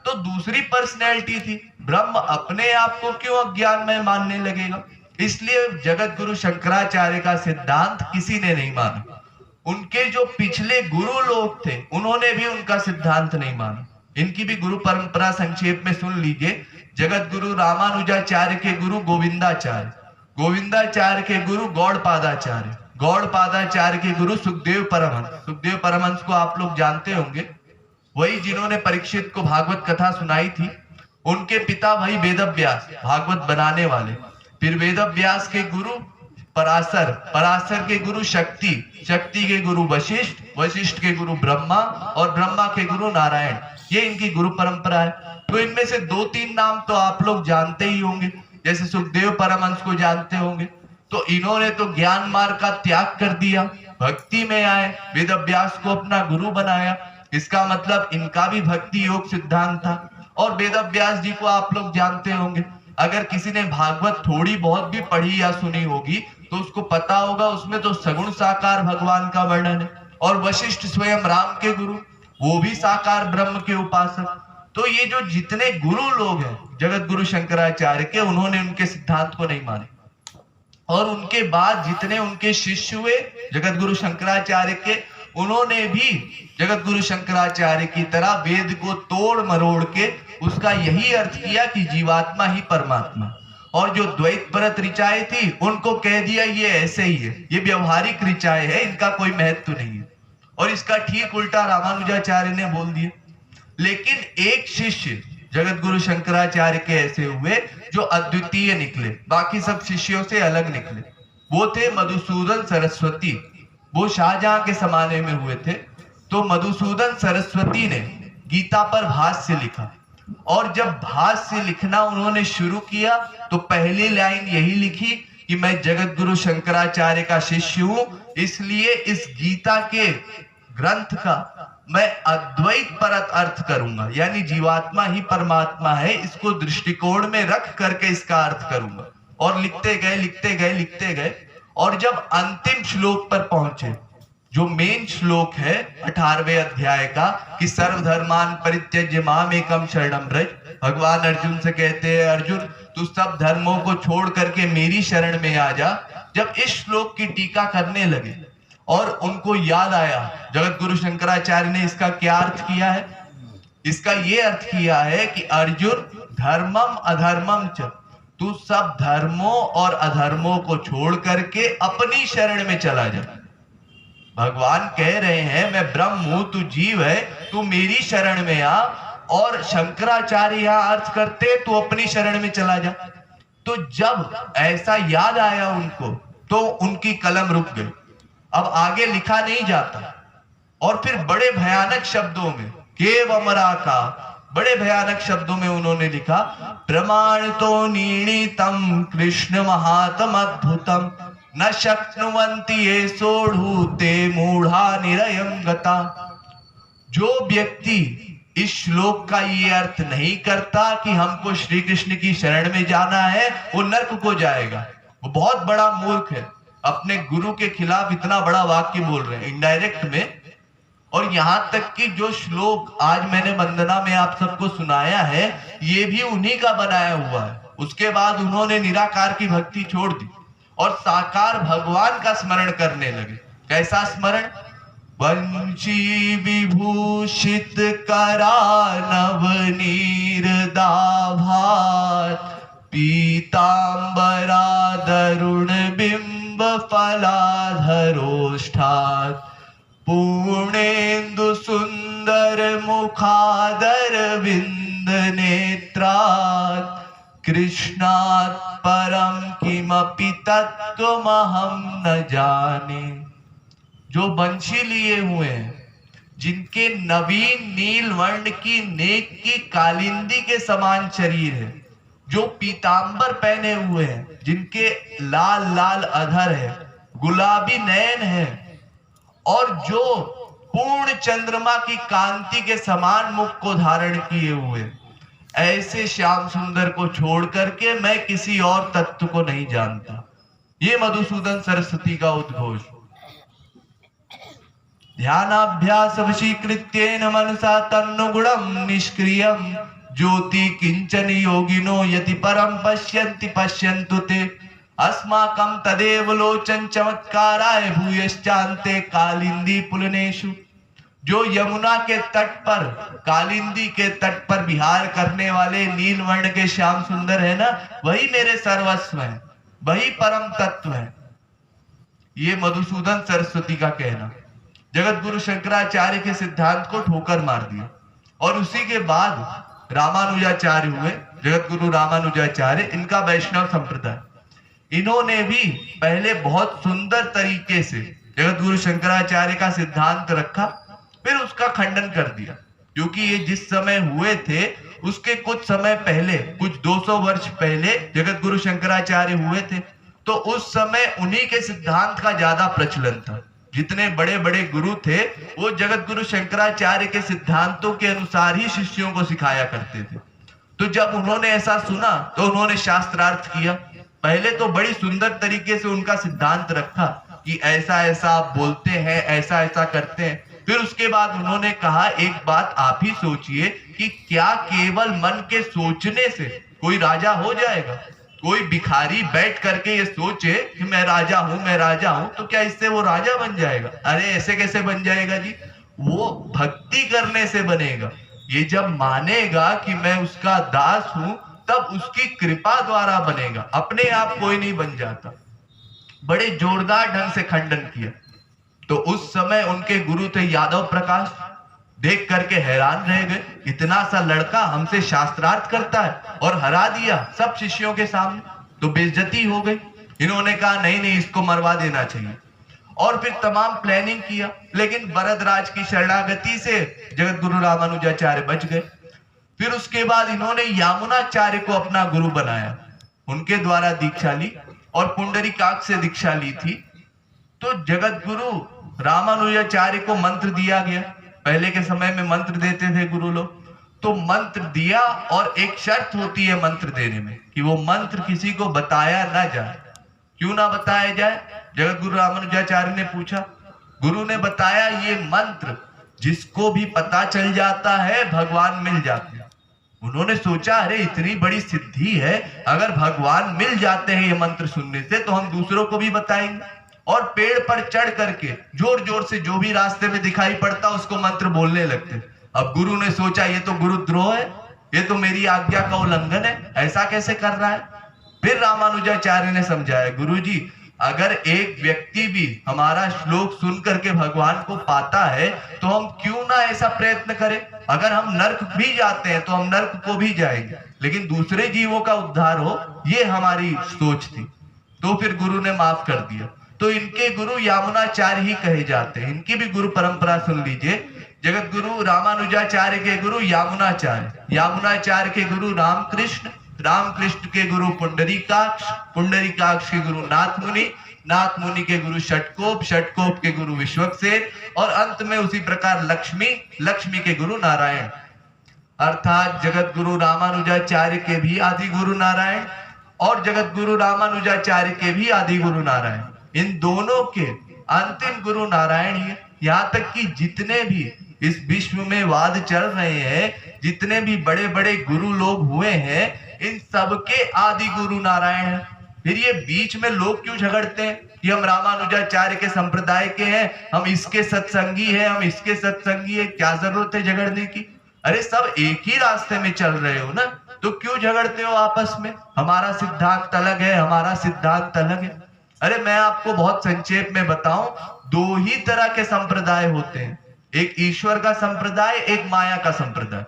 A: तो दूसरी पर्सनैलिटी थी, ब्रह्म अपने आप को क्यों अज्ञान में मानने लगेगा? इसलिए जगत गुरु शंकराचार्य का सिद्धांत किसी ने नहीं माना। उनके जो पिछले गुरु लोग थे उन्होंने भी उनका सिद्धांत नहीं माना। इनकी भी गुरु परंपरा संक्षेप में सुन लीजिए। जगत गुरु रामानुजाचार्य के गुरु गोविंदाचार्य, गोविंदाचार्य के गुरु गौड़पादाचार्य, गौड़पादाचार्य के गुरु सुखदेव परमहंस। सुखदेव परमहंस को आप लोग जानते होंगे, वही जिन्होंने परीक्षित को भागवत कथा सुनाई थी। उनके पिता भाई वेदव्यास, भागवत बनाने वाले। फिर वेदव्यास के गुरु पराशर, पराशर के गुरु शक्ति, शक्ति के गुरु वशिष्ठ, वशिष्ठ के गुरु ब्रह्मा और ब्रह्मा के गुरु नारायण। ये इनकी गुरु परंपरा है। तो इनमें से 2-3 नाम तो आप लोग जानते ही होंगे, जैसे सुखदेव परमहंस को जानते होंगे। तो इन्होंने तो ज्ञान मार्ग का त्याग कर दिया, भक्ति में आए, वेदव्यास को अपना गुरु बनाया। इसका मतलब इनका भी भक्ति योग सिद्धांत था। और वेदव्यास जी को आप लोग जानते होंगे, अगर किसी ने भागवत थोड़ी बहुत भी पढ़ी या सुनी होगी तो उसको पता होगा उसमें तो सगुण साकार भगवान का वर्णन है। और वशिष्ठ स्वयं राम के गुरु, वो भी साकार ब्रह्म के उपासक। तो ये जो जितने गुरु लोग हैं जगत गुरु शंकराचार्य के, उन्होंने उनके सिद्धांत को नहीं माने। और उनके बाद जितने उनके शिष्य हुए जगत गुरु शंकराचार्य के, उन्होंने भी जगत गुरु शंकराचार्य की तरह वेद को तोड़ मरोड़ के उसका यही अर्थ किया कि जीवात्मा ही परमात्मा। और जो द्वैत परत ऋचाएं थी उनको कह दिया ये ऐसे ही है, ये व्यवहारिक ऋचाएं है, इनका कोई महत्व नहीं है। और इसका ठीक उल्टा रामानुजाचार्य ने बोल दिया। लेकिन एक शिष्य जगत गुरु शंकराचार्य के ऐसे हुए जो अद्वितीय निकले, बाकी सब शिष्यों से अलग निकले। वो थे मधुसूदन सरस्वती। वो शाहजहां के जमाने में हुए थे। तो मधुसूदन सरस्वती ने गीता पर भाष्य लिखा। और जब भाष्य लिखना उन्होंने शुरू किया तो पहली लाइन यही लिखी कि मैं जगत गुरु शंकराचार्य का शिष्य हूं, इसलिए इस गीता के ग्रंथ का मैं अद्वैत परत अर्थ करूंगा, यानी जीवात्मा ही परमात्मा है, इसको दृष्टिकोण में रख करके इसका अर्थ करूंगा। और लिखते गए लिखते गए लिखते गए, और जब अंतिम श्लोक पर पहुंचे, जो मेन श्लोक है 18वें अध्याय का कि सर्वधर्मान परित्यज्य माम एकम शरणम व्रज, भगवान अर्जुन से कहते हैं अर्जुन तू सब धर्मों को छोड़ करके मेरी शरण में आ जा। जब इस श्लोक की टीका करने लगे और उनको याद आया जगत गुरु शंकराचार्य ने इसका क्या अर्थ किया है, इसका ये अर्थ किया है कि अर्जुन धर्मम अधर्मम च, तू सब धर्मों और अधर्मों को छोड़ करके अपनी शरण में चला जा। भगवान कह रहे हैं मैं ब्रह्म हूं, तू जीव है, तू मेरी शरण में आ। और शंकराचार्य यहां अर्थ करते तू अपनी शरण में चला जा। तो जब ऐसा याद आया उनको तो उनकी कलम रुक गई, अब आगे लिखा नहीं जाता। और फिर बड़े भयानक शब्दों में, केवमरा का बड़े भयानक शब्दों में उन्होंने लिखा प्रमाण तो नीणितम कृष्ण महात्म अद्भुतम न शक्नुवन्ति ये सोढ़ूते मूढ़ा निरयम गता। जो व्यक्ति इस श्लोक का ये अर्थ नहीं करता कि हमको श्री कृष्ण की शरण में जाना है, वो नर्क को जाएगा। वो बहुत बड़ा मूर्ख है, अपने गुरु के खिलाफ इतना बड़ा वाक्य बोल रहे हैं इनडायरेक्ट में। और यहां तक कि जो श्लोक आज मैंने वंदना में आप सबको सुनाया है, ये भी उन्हीं का बनाया हुआ है। उसके बाद उन्होंने निराकार की भक्ति छोड़ दी और साकार भगवान का स्मरण करने लगे। कैसा स्मरण? वंशी विभूषित करा नवनीर दाभात, पीतांबरा दरुण बिंब फलाधरोष्ठात्, पूर्णेन्दु सुंदर मुखादर विंद नेत्रात्, कृष्णात् परम किमपि तत्त्वमहं न जाने। जो बंशी लिए हुए हैं, जिनके नवीन नील वर्ण की नेक की कालिंदी के समान शरीर है, जो पीतांबर पहने हुए हैं, जिनके लाल लाल अधर है, गुलाबी नयन है, और जो पूर्ण चंद्रमा की कांति के समान मुख को धारण किए हुए, ऐसे श्याम सुंदर को छोड़ करके मैं किसी और तत्व को नहीं जानता। ये मधुसूदन सरस्वती का उद्घोष। ध्यानाभ्यास वशीकृत्येन मनसा तन्नुगुणं निष्क्रियं, ज्योति किंचन योगिनो यति परम पश्यन्ति पश्यन्तु ते, अस्माकं तदेव लोचन चमत्काराय भूयश्चान्ते कालिंदी पुलनेषु। जो यमुना के तट पर, कालिंदी के तट पर विहार करने वाले नीलवर्ण के श्याम सुंदर है ना, वही मेरे सर्वस्व है, वही परम तत्व है। ये मधुसूदन सरस्वती का कहना। जगत गुरु शंकराचार्य के सिद्धांत को ठोकर मार दिया और उसी के बाद रामानुजाचार्य हुए, जगत गुरु रामानुजाचार्य। इनका वैष्णव संप्रदाय, इन्होंने भी पहले बहुत सुंदर तरीके से जगत गुरु शंकराचार्य का सिद्धांत रखा, फिर उसका खंडन कर दिया। क्योंकि ये जिस समय हुए थे उसके कुछ समय पहले, कुछ 200 वर्ष पहले जगत गुरु शंकराचार्य हुए थे, तो उस समय उन्हीं के सिद्धांत का ज्यादा प्रचलन था। जितने बड़े बड़े गुरु थे वो जगत गुरु शंकराचार्य के सिद्धांतों के अनुसार ही शिष्यों को सिखाया करते थे। तो जब उन्होंने ऐसा सुना तो उन्होंने शास्त्रार्थ किया। पहले तो बड़ी सुंदर तरीके से उनका सिद्धांत रखा कि ऐसा ऐसा आप बोलते हैं, ऐसा ऐसा करते हैं। फिर उसके बाद उन्होंने कहा, एक बात आप ही सोचिए कि क्या केवल मन के सोचने से कोई राजा हो जाएगा? कोई भिखारी बैठ करके ये सोचे कि मैं राजा हूं, मैं राजा हूं, तो क्या इससे वो राजा बन जाएगा? अरे ऐसे कैसे बन जाएगा जी? वो भक्ति करने से बनेगा। ये जब मानेगा कि मैं उसका दास हूं, तब उसकी कृपा द्वारा बनेगा, अपने आप कोई नहीं बन जाता। बड़े जोरदार ढंग से खंडन किया। तो उस समय उनके गुरु थे यादव प्रकाश, देख करके हैरान रह गए, इतना सा लड़का हमसे शास्त्रार्थ करता है, और हरा दिया सब शिष्यों के सामने, तो बेइज्जती हो गई। इन्होंने कहा नहीं नहीं, इसको मरवा देना चाहिए। और फिर तमाम प्लानिंग किया, लेकिन भरद्वाज की शरणागति से जगत गुरु रामानुजाचार्य बच गए। फिर उसके बाद इन्होंने यामुनाचार्य को अपना गुरु बनाया, उनके द्वारा दीक्षा ली और पुंडरीकाक्ष से दीक्षा ली थी। तो जगत गुरु रामानुजाचार्य को मंत्र दिया गया। पहले के समय में मंत्र देते थे गुरु लोग, तो मंत्र दिया और एक शर्त होती है मंत्र देने में कि वो मंत्र किसी को बताया ना जाए। क्यों ना बताया जाए? जगत गुरु रामानुजाचार्य ने पूछा। गुरु ने बताया, ये मंत्र जिसको भी पता चल जाता है भगवान मिल जाते हैं। उन्होंने सोचा, अरे इतनी बड़ी सिद्धि है, अगर भगवान मिल जाते हैं ये मंत्र सुनने से, तो हम दूसरों को भी बताएंगे। और पेड़ पर चढ़ करके जोर जोर से जो भी रास्ते में दिखाई पड़ता उसको मंत्र बोलने लगते। अब गुरु ने सोचा, ये तो गुरुद्रोह है, ये तो मेरी आज्ञा का उल्लंघन है, ऐसा कैसे कर रहा है? फिर रामानुजाचार्य ने समझाया, गुरु जी अगर एक व्यक्ति भी हमारा श्लोक सुन करके भगवान को पाता है तो हम क्यों ना ऐसा प्रयत्न करें। अगर हम नर्क भी जाते हैं तो हम नर्क को भी जाएंगे, लेकिन दूसरे जीवों का उद्धार हो, ये हमारी सोच थी। तो फिर गुरु ने माफ कर दिया। तो इनके गुरु यामुनाचार्य ही कहे जाते हैं। इनकी भी गुरु परंपरा सुन लीजिए। जगत गुरु रामानुजाचार्य के गुरु यामुनाचार्य, यामुनाचार्य के गुरु रामकृष्ण, रामकृष्ण के गुरु पुंडरीकाक्ष, पुंडरीकाक्ष के गुरु नाथ मुनि, नाथ मुनि के गुरु षटकोप, षटकोप के गुरु विश्वक्सेन, और अंत में उसी प्रकार लक्ष्मी, लक्ष्मी के गुरु नारायण। अर्थात जगत गुरु रामानुजाचार्य के भी आदि गुरु नारायण और जगत गुरु रामानुजाचार्य के भी आदि गुरु नारायण। इन दोनों के अंतिम गुरु नारायण ही। यहाँ तक कि जितने भी इस विश्व में वाद चल रहे हैं, जितने भी बड़े बड़े गुरु लोग हुए हैं, इन सबके आदि गुरु नारायण है। फिर ये बीच में लोग क्यों झगड़ते हैं कि हम रामानुजाचार्य के संप्रदाय के हैं, हम इसके सत्संगी हैं, हम इसके सत्संगी हैं? क्या जरूरत है झगड़ने की? अरे सब एक ही रास्ते में चल रहे हो ना, तो क्यों झगड़ते हो आपस में? हमारा सिद्धांत अलग है, हमारा सिद्धांत अलग है। अरे मैं आपको बहुत संक्षेप में बताऊं, दो ही तरह के संप्रदाय होते हैं, एक ईश्वर का संप्रदाय, एक माया का संप्रदाय।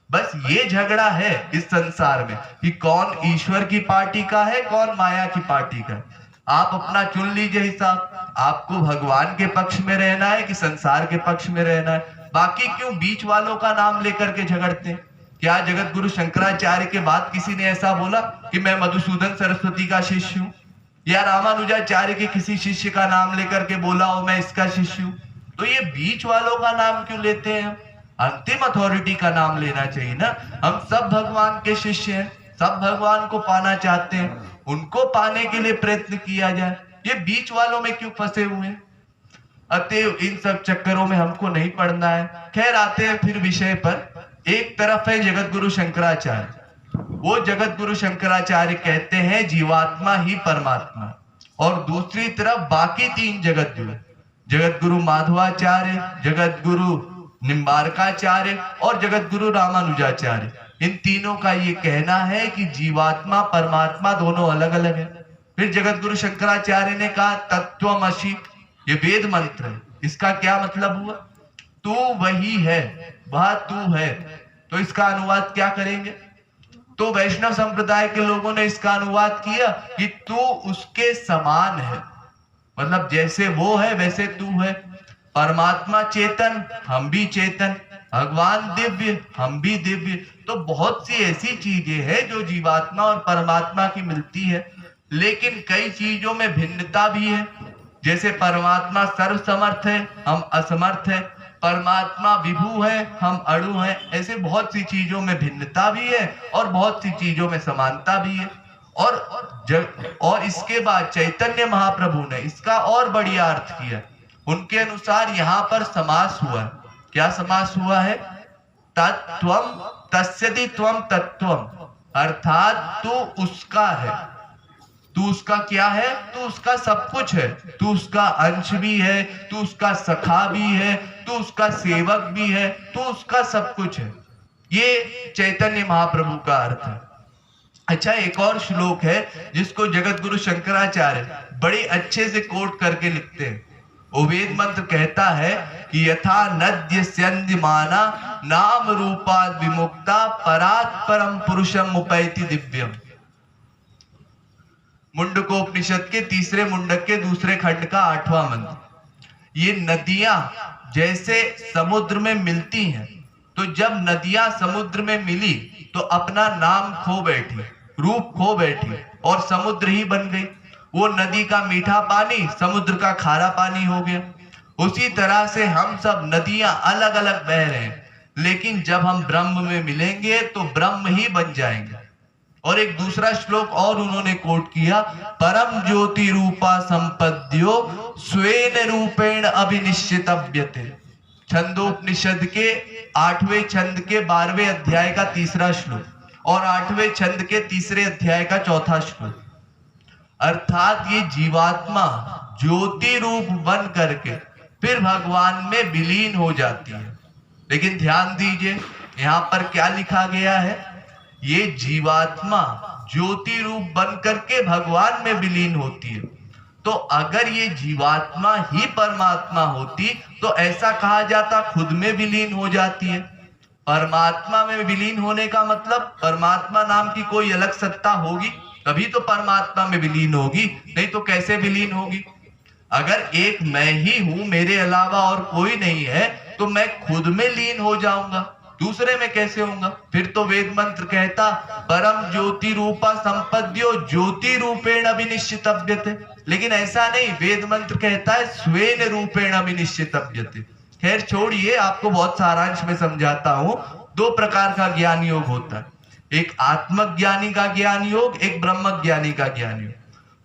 A: बस ये झगड़ा है इस संसार में कि कौन ईश्वर की पार्टी का है, कौन माया की पार्टी का है। आप अपना चुन लीजिए हिसाब, आपको भगवान के पक्ष में रहना है कि संसार के पक्ष में रहना है। बाकी क्यों बीच वालों का नाम लेकर के झगड़ते हैं? क्या जगत गुरु शंकराचार्य के बाद किसी ने ऐसा बोला कि मैं मधुसूदन सरस्वती का शिष्य हूं, या रामानुजाचार्य के किसी शिष्य का नाम लेकर के बोला हो मैं इसका शिष्य हूं? तो ये बीच वालों का नाम क्यों लेते हैं? अंतिम अथॉरिटी का नाम लेना चाहिए ना। हम सब भगवान के शिष्य हैं, सब भगवान को पाना चाहते हैं, उनको पाने के लिए प्रयत्न किया जाए। ये बीच वालों में क्यों फंसे हुए हैं? अतएव इन सब चक्करों में हमको नहीं पड़ना है। खैर आते हैं फिर विषय पर। एक तरफ है जगत गुरु शंकराचार्य, वो जगत गुरु शंकराचार्य कहते हैं जीवात्मा ही परमात्मा, और दूसरी तरफ बाकी तीन जगत गुरु, जगत गुरु माधवाचार्य, जगत गुरु निम्बारकाचार्य और जगत गुरु रामानुजाचार्य, इन तीनों का ये कहना है कि जीवात्मा परमात्मा दोनों अलग अलग है। फिर जगत गुरु शंकराचार्य ने कहा तत्वमसि, ये वेद मंत्र है, इसका क्या मतलब हुआ? तू वही है, वह तू है। तो इसका अनुवाद क्या करेंगे? तो वैष्णव संप्रदाय के लोगों ने इसका अनुवाद किया कि तू उसके समान है, मतलब जैसे वो है वैसे तू है। परमात्मा चेतन, हम भी चेतन, भगवान दिव्य, हम भी दिव्य। तो बहुत सी ऐसी चीजें हैं जो जीवात्मा और परमात्मा की मिलती है, लेकिन कई चीजों में भिन्नता भी है। जैसे परमात्मा सर्वसमर्थ है, हम असमर्थ है, परमात्मा विभु है, हम अणु है। ऐसे बहुत सी चीजों में भिन्नता भी है और बहुत सी चीजों में समानता भी है। और इसके बाद चैतन्य महाप्रभु ने इसका और बढ़िया अर्थ किया। उनके अनुसार यहाँ पर समास हुआ है। क्या समास हुआ है? तत्त्वम तस्यति त्वम तत्त्वम, अर्थात तू उसका है। तू उसका क्या है? तू उसका सब कुछ है। तू उसका अंश भी है, तू उसका सखा भी है, तू उसका सेवक भी है, तू उसका सब कुछ है। ये चैतन्य महाप्रभु का अर्थ है। अच्छा, एक और श्लोक है जिसको जगत गुरु शंकराचार्य बड़े अच्छे से कोट करके लिखते हैं। वो वेद मंत्र कहता है कि यथा नद्य स्यंदिमाना नाम रूपाद विमुक्ता परात् परम पुरुषम उपैति दिव्यम। मुंडकोपनिषद के तीसरे मुंडक के दूसरे खंड का 8वां मंत्र। ये नदियां जैसे समुद्र में मिलती हैं, तो जब नदियां समुद्र में मिली तो अपना नाम खो बैठी, रूप खो बैठी और समुद्र ही बन गई। वो नदी का मीठा पानी समुद्र का खारा पानी हो गया। उसी तरह से हम सब नदियां अलग अलग बह रहे हैं, लेकिन जब हम ब्रह्म में मिलेंगे तो ब्रह्म ही बन जाएंगे। और एक दूसरा श्लोक और उन्होंने कोट किया, परम ज्योति रूपा संपद्यो स्वेन रूपेण अभिनिश्चितव्यते। छंदोपनिषद के 8वें छंद के 12वें अध्याय का 3रा श्लोक और 8वें छंद के 3रे अध्याय का 4था श्लोक। अर्थात ये जीवात्मा ज्योति रूप बन करके फिर भगवान में विलीन हो जाती है। लेकिन ध्यान दीजिए यहाँ पर क्या लिखा गया है? ये जीवात्मा ज्योति रूप बन करके भगवान में विलीन होती है। तो अगर ये जीवात्मा ही परमात्मा होती तो ऐसा कहा जाता खुद में विलीन हो जाती है। परमात्मा में विलीन होने का मतलब परमात्मा नाम की कोई अलग सत्ता होगी तभी तो परमात्मा में विलीन होगी, नहीं तो कैसे विलीन होगी? अगर एक मैं ही हूं, मेरे अलावा और कोई नहीं है, तो मैं खुद में लीन हो जाऊंगा, दूसरे में कैसे होऊंगा? फिर तो वेद मंत्र कहता परम ज्योति रूपा संपद्यो ज्योति रूपेण अभिनिश्चितव्यते। लेकिन ऐसा नहीं, वेद मंत्र कहता है स्वेन रूपेण अभिनिश्चितव्यते। खैर छोड़िए, आपको बहुत सारांश में समझाता हूं। 2 प्रकार का ज्ञान योग होता है, एक आत्मज्ञानी का ज्ञान योग, एक ब्रह्मज्ञानी का ज्ञान योग।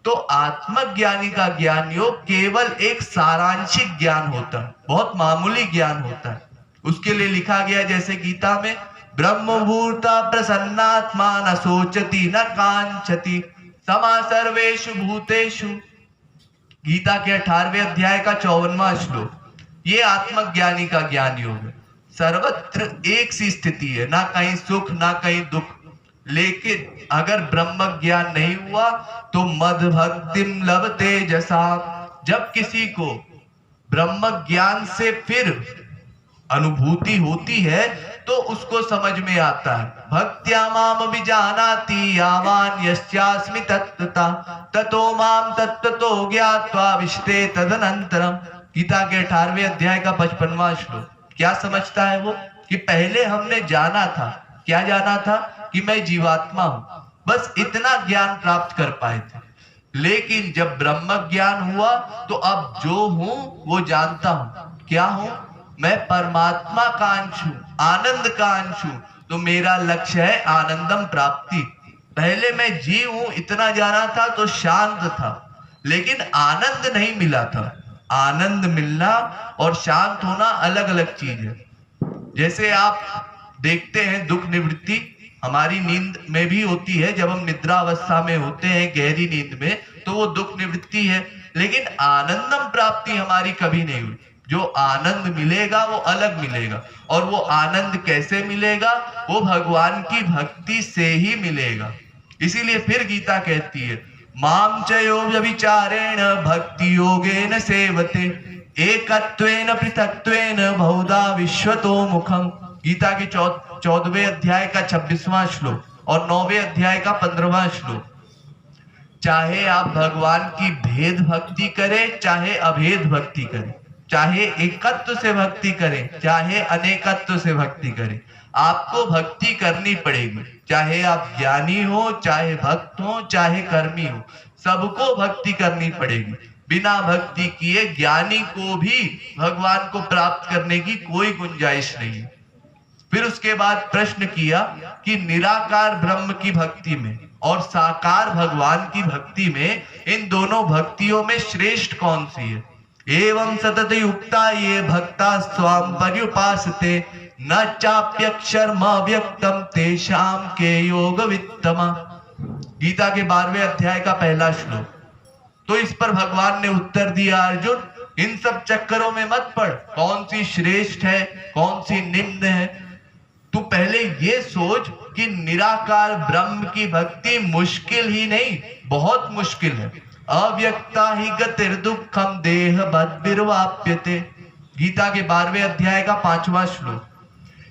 A: तो आत्मज्ञानी का ज्ञान योग केवल एक सारांशिक ज्ञान होता है, बहुत मामूली ज्ञान होता है। उसके लिए लिखा गया जैसे गीता में ब्रह्मभूता प्रसन्नात्मा न सोचती न कांचती समा सर्वेषु भूतेषु। गीता के 18वें अध्याय का 54वां श्लोक। ये आत्मज्ञानी का ज्ञान योग है। सर्वत्र एक सी स्थिति है, ना कहीं सुख ना कहीं दुख। लेकिन अगर ब्रह्म ज्ञान नहीं हुआ तो मद भक्तिम लभते जसा। जब किसी को ब्रह्म ज्ञान से फिर अनुभूति होती है तो उसको समझ में आता है। भक्त्या माम विजानाति यावान यस्यास्मि तत्त्वता ततो माम तत्त्वतो ज्ञात्वा विशते तदनंतरम। गीता के 18वें अध्याय का 55वां श्लोक। क्या समझता है वो? कि पहले हमने जाना था, क्या जाना था? कि मैं जीवात्मा हूं, बस इतना ज्ञान प्राप्त कर पाए थे। लेकिन जब ब्रह्म ज्ञान हुआ तो अब जो हूं वो जानता हूं। क्या हूं? मैं परमात्मा का अंश हूं, आनंद का अंश हूं। तो मेरा लक्ष्य है आनंदम प्राप्ति। पहले मैं जीव हूं इतना जाना था तो शांत था, लेकिन आनंद नहीं मिला था। आनंद मिलना और शांत होना अलग अलग चीज है। जैसे आप देखते हैं दुख निवृत्ति हमारी नींद में भी होती है। जब हम निद्रा अवस्था में होते हैं, गहरी नींद में, तो वो दुख निवृत्ति है। लेकिन आनंदम प्राप्ति हमारी कभी नहीं हुई। जो आनंद मिलेगा वो अलग मिलेगा। और वो आनंद कैसे मिलेगा? वो भगवान की भक्ति से ही मिलेगा। इसीलिए फिर गीता कहती है माम चयो व्यभिचारेण भक्ति योगेन सेवते एकत्वेन पृथक्त्वेन बहुधा विश्वतो मुखम। गीता के 14वें अध्याय का 26वां श्लोक और 9वें अध्याय का 15वां श्लोक। चाहे आप भगवान की भेद भक्ति करें, चाहे अभेद भक्ति करें, चाहे एकत्व से भक्ति करें, चाहे अनेकत्व से भक्ति करें, आपको भक्ति करनी पड़ेगी। चाहे आप ज्ञानी हो, चाहे भक्त हो, चाहे कर्मी हो, सबको भक्ति करनी पड़ेगी। बिना भक्ति किए ज्ञानी को भी भगवान को प्राप्त करने की कोई गुंजाइश नहीं है। फिर उसके बाद प्रश्न किया कि निराकार ब्रह्म की भक्ति में और साकार भगवान की भक्ति में, इन दोनों भक्तियों में श्रेष्ठ कौन सी है? एवं सतत युक्ता ये भक्ता स्वाम पर्युपासते न चाप्यक्षरम व्यक्तम तेषाम के योग वित्तमा। गीता के 12वें अध्याय का पहला श्लोक। तो इस पर भगवान ने उत्तर दिया, अर्जुन इन सब चक्करों में मत पड़। कौन सी श्रेष्ठ है, कौन सी निम्न है, तू पहले ये सोच कि निराकार ब्रह्म की भक्ति मुश्किल ही नहीं, बहुत मुश्किल है। अव्यक्ता ही गतिर दुखम देह बद्भिर्वाप्यते। गीता के 12वें अध्याय का 5वां श्लोक।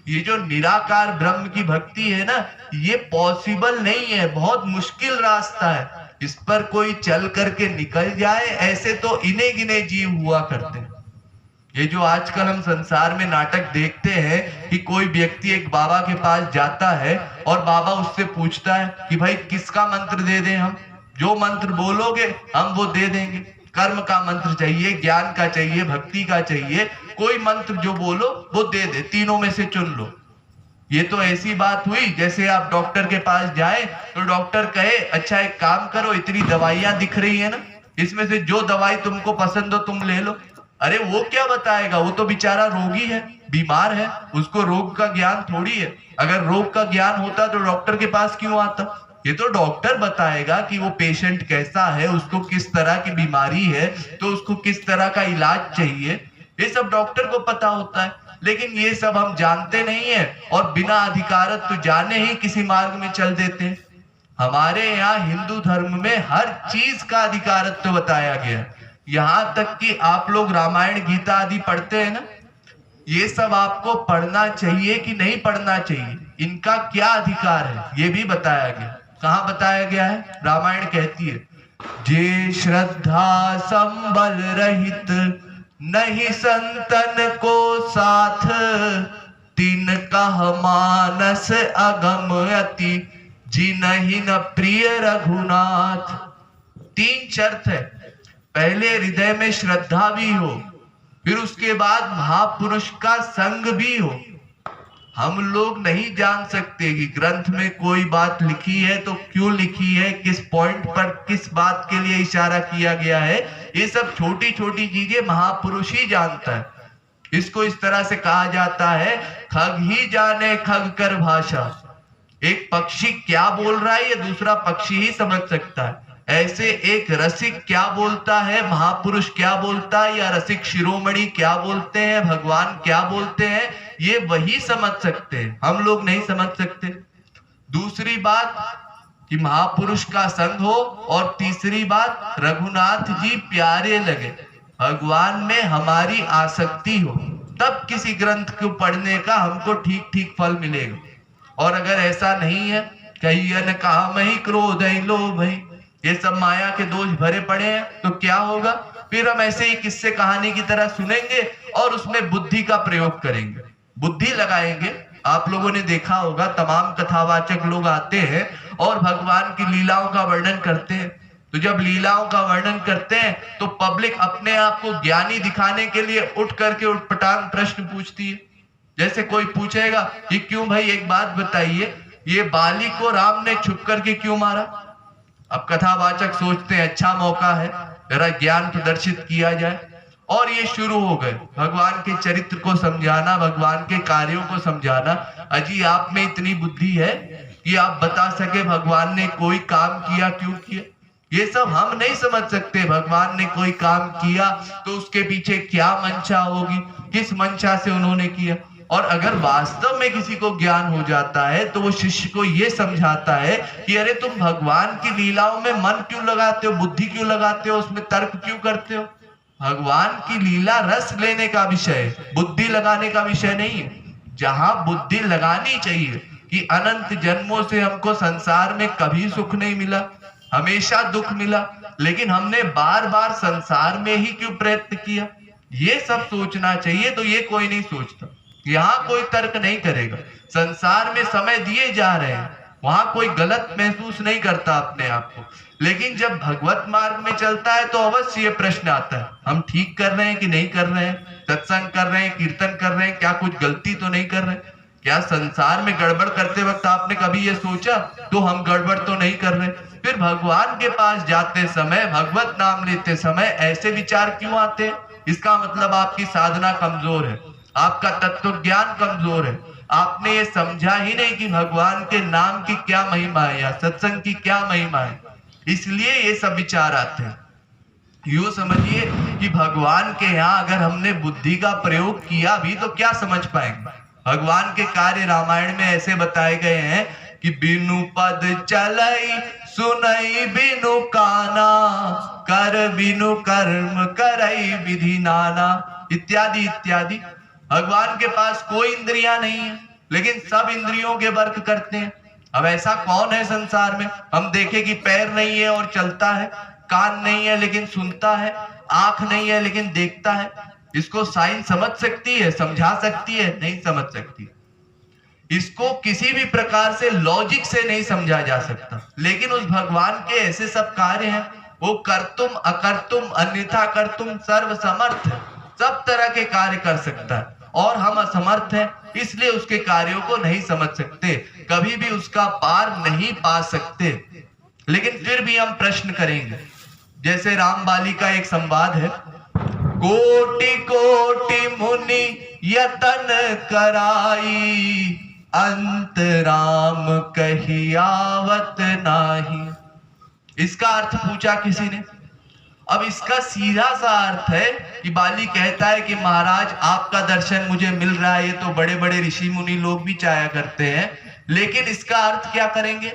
A: ये जो निराकार ब्रह्म की भक्ति है ना, ये पॉसिबल नहीं है, बहुत मुश्किल रास्ता है। इस पर कोई चल करके निकल जाए ऐसे तो इन्हें गिने जीव हुआ करते हैं। ये जो आजकल हम संसार में नाटक देखते हैं कि कोई व्यक्ति एक बाबा के पास जाता है और बाबा उससे पूछता है कि भाई किसका मंत्र दे दें हम? जो मंत्र बोलोगे हम वो दे देंगे। कर्म का मंत्र चाहिए, ज्ञान का चाहिए, भक्ति का चाहिए, कोई मंत्र जो बोलो वो दे दे, तीनों में से चुन लो। ये तो ऐसी बात हुई जैसे आप डॉक्टर के पास जाए तो डॉक्टर कहे अच्छा एक काम करो, इतनी दवाइयां दिख रही है ना, इसमें से जो दवाई तुमको पसंद हो तुम ले लो। अरे वो क्या बताएगा, वो तो बेचारा रोगी है, बीमार है, उसको रोग का ज्ञान थोड़ी है। अगर रोग का ज्ञान होता तो डॉक्टर के पास क्यों आता? ये तो डॉक्टर बताएगा कि वो पेशेंट कैसा है, उसको किस तरह की बीमारी है, तो उसको किस तरह का इलाज चाहिए, ये सब डॉक्टर को पता होता है। लेकिन ये सब हम जानते नहीं है और बिना अधिकारत्व जाने ही किसी मार्ग में चल देते हैं। हमारे यहाँ हिंदू धर्म में हर चीज का अधिकारत्व बताया गया है। यहाँ तक कि आप लोग रामायण गीता आदि पढ़ते हैं ना, ये सब आपको पढ़ना चाहिए कि नहीं पढ़ना चाहिए, इनका क्या अधिकार है ये भी बताया गया। कहाँ बताया गया है? रामायण कहती है जे श्रद्धा संबल रहित नहीं संतन को साथ, तीन कह मानस अगम अति जिनहि न प्रिय रघुनाथ। 3 शर्त है। पहले हृदय में श्रद्धा भी हो, फिर उसके बाद महापुरुष का संग भी हो। हम लोग नहीं जान सकते कि ग्रंथ में कोई बात लिखी है तो क्यों लिखी है, किस पॉइंट पर किस बात के लिए इशारा किया गया है। ये सब छोटी छोटी चीजें महापुरुष ही जानता है। इसको इस तरह से कहा जाता है, खग ही जाने खग कर भाषा। एक पक्षी क्या बोल रहा है ये दूसरा पक्षी ही समझ सकता है। ऐसे एक रसिक क्या बोलता है, महापुरुष क्या बोलता है, या रसिक शिरोमणि क्या बोलते हैं, भगवान क्या बोलते हैं, ये वही समझ सकते हैं, हम लोग नहीं समझ सकते। दूसरी बात कि महापुरुष का संग हो, और तीसरी बात रघुनाथ जी प्यारे लगे, भगवान में हमारी आसक्ति हो, तब किसी ग्रंथ को पढ़ने का हमको ठीक ठीक फल मिलेगा। और अगर ऐसा नहीं है, कहियन काम ही क्रोध ही लोभ ही, ये सब माया के दोष भरे पड़े हैं, तो क्या होगा, फिर हम ऐसे ही किस्से कहानी की तरह सुनेंगे और उसमें बुद्धि का प्रयोग करेंगे, बुद्धि लगाएंगे। आप लोगों ने देखा होगा तमाम कथावाचक लोग आते हैं और भगवान की लीलाओं का वर्णन करते हैं। तो जब लीलाओं का वर्णन करते हैं तो पब्लिक अपने आप को ज्ञानी दिखाने के लिए उठ करके उठपटांग प्रश्न पूछती है। जैसे कोई पूछेगा कि क्यों भाई, एक बात बताइए, ये बाली को राम ने छुप करके क्यों मारा। अब कथावाचक सोचते हैं अच्छा मौका है, जरा ज्ञान प्रदर्शित किया जाए, और ये शुरू हो गए भगवान के चरित्र को समझाना, भगवान के कार्यों को समझाना। अजी आप में इतनी बुद्धि है कि आप बता सके भगवान ने कोई काम किया क्यों किया। ये सब हम नहीं समझ सकते। भगवान ने कोई काम किया तो उसके पीछे क्या मंशा होगी, किस मंशा से उन्होंने किया। और अगर वास्तव में किसी को ज्ञान हो जाता है तो वो शिष्य को ये समझाता है कि अरे तुम भगवान की लीलाओं में मन क्यों लगाते हो, बुद्धि क्यों लगाते हो, उसमें तर्क क्यों करते हो। भगवान की लीला रस लेने का विषय है, बुद्धि लगाने का विषय नहीं है। जहां बुद्धि लगानी चाहिए कि अनंत जन्मों से हमको संसार में कभी सुख नहीं मिला, हमेशा दुख मिला, लेकिन हमने बार बार संसार में ही क्यों प्रयत्न किया, ये सब सोचना चाहिए। तो ये कोई नहीं सोचता, यहाँ कोई तर्क नहीं करेगा। संसार में समय दिए जा रहे हैं, वहां कोई गलत महसूस नहीं करता अपने आप को। लेकिन जब भगवत मार्ग में चलता है तो अवश्य ये प्रश्न आता है, हम ठीक कर रहे हैं कि नहीं कर रहे हैं, सत्संग कर रहे हैं, कीर्तन कर रहे हैं, क्या कुछ गलती तो नहीं कर रहे। क्या संसार में गड़बड़ करते वक्त आपने कभी ये सोचा तो हम गड़बड़ तो नहीं कर रहे। फिर भगवान के पास जाते समय, भगवत नाम लेते समय ऐसे विचार क्यों आते हैं। इसका मतलब आपकी साधना कमजोर है, आपका तत्व ज्ञान कमजोर है, आपने ये समझा ही नहीं कि भगवान के नाम की क्या महिमा है या सत्संग की क्या महिमा है, इसलिए ये सब विचार आते हैं। यूं समझिए कि भगवान के यहाँ अगर हमने बुद्धि का प्रयोग किया भी तो क्या समझ पाएंगे। भगवान के कार्य रामायण में ऐसे बताए गए हैं कि बिनु पद चलई सुनई बिनु काना, कर बिनु कर्म करई विधि नाना, इत्यादि इत्यादि। भगवान के पास कोई इंद्रियां नहीं है लेकिन सब इंद्रियों के वर्क करते हैं। अब ऐसा कौन है संसार में, हम देखें कि पैर नहीं है और चलता है, कान नहीं है लेकिन सुनता है, आंख नहीं है लेकिन देखता है। इसको साइंस समझ सकती है, समझा सकती है, नहीं समझ सकती। इसको किसी भी प्रकार से लॉजिक से नहीं समझा जा सकता। लेकिन उस भगवान के ऐसे सब कार्य हैं, वो कर्तुम अकर्तुम अन्यथा कर्तुम सर्व समर्थ है, सब तरह के कार्य कर सकता है। और हम असमर्थ हैं, इसलिए उसके कार्यों को नहीं समझ सकते, कभी भी उसका पार नहीं पा सकते। लेकिन फिर भी हम प्रश्न करेंगे। जैसे रामबाली का एक संवाद है, कोटि कोटि मुनि यतन कराई, अंत राम कही आवत नाही। इसका अर्थ पूछा किसी ने। अब इसका सीधा सा अर्थ है कि बाली कहता है कि महाराज आपका दर्शन मुझे मिल रहा है, ये तो बड़े बड़े ऋषि मुनि लोग भी चाया करते हैं, लेकिन इसका अर्थ क्या करेंगे।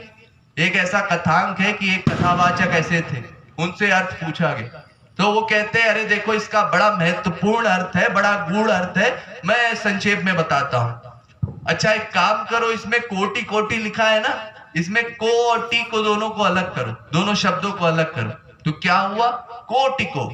A: एक ऐसा कथांक है कि एक कथावाचक ऐसे थे, उनसे अर्थ पूछा गया तो वो कहते हैं अरे देखो इसका बड़ा महत्वपूर्ण अर्थ है, बड़ा गूढ़ अर्थ है, मैं संक्षेप में बताता हूं। अच्छा एक काम करो, इसमें कोटि कोटि लिखा है ना, इसमें को और टी को दोनों को अलग करो, दोनों शब्दों को अलग करो, तो क्या हुआ, कोटि को,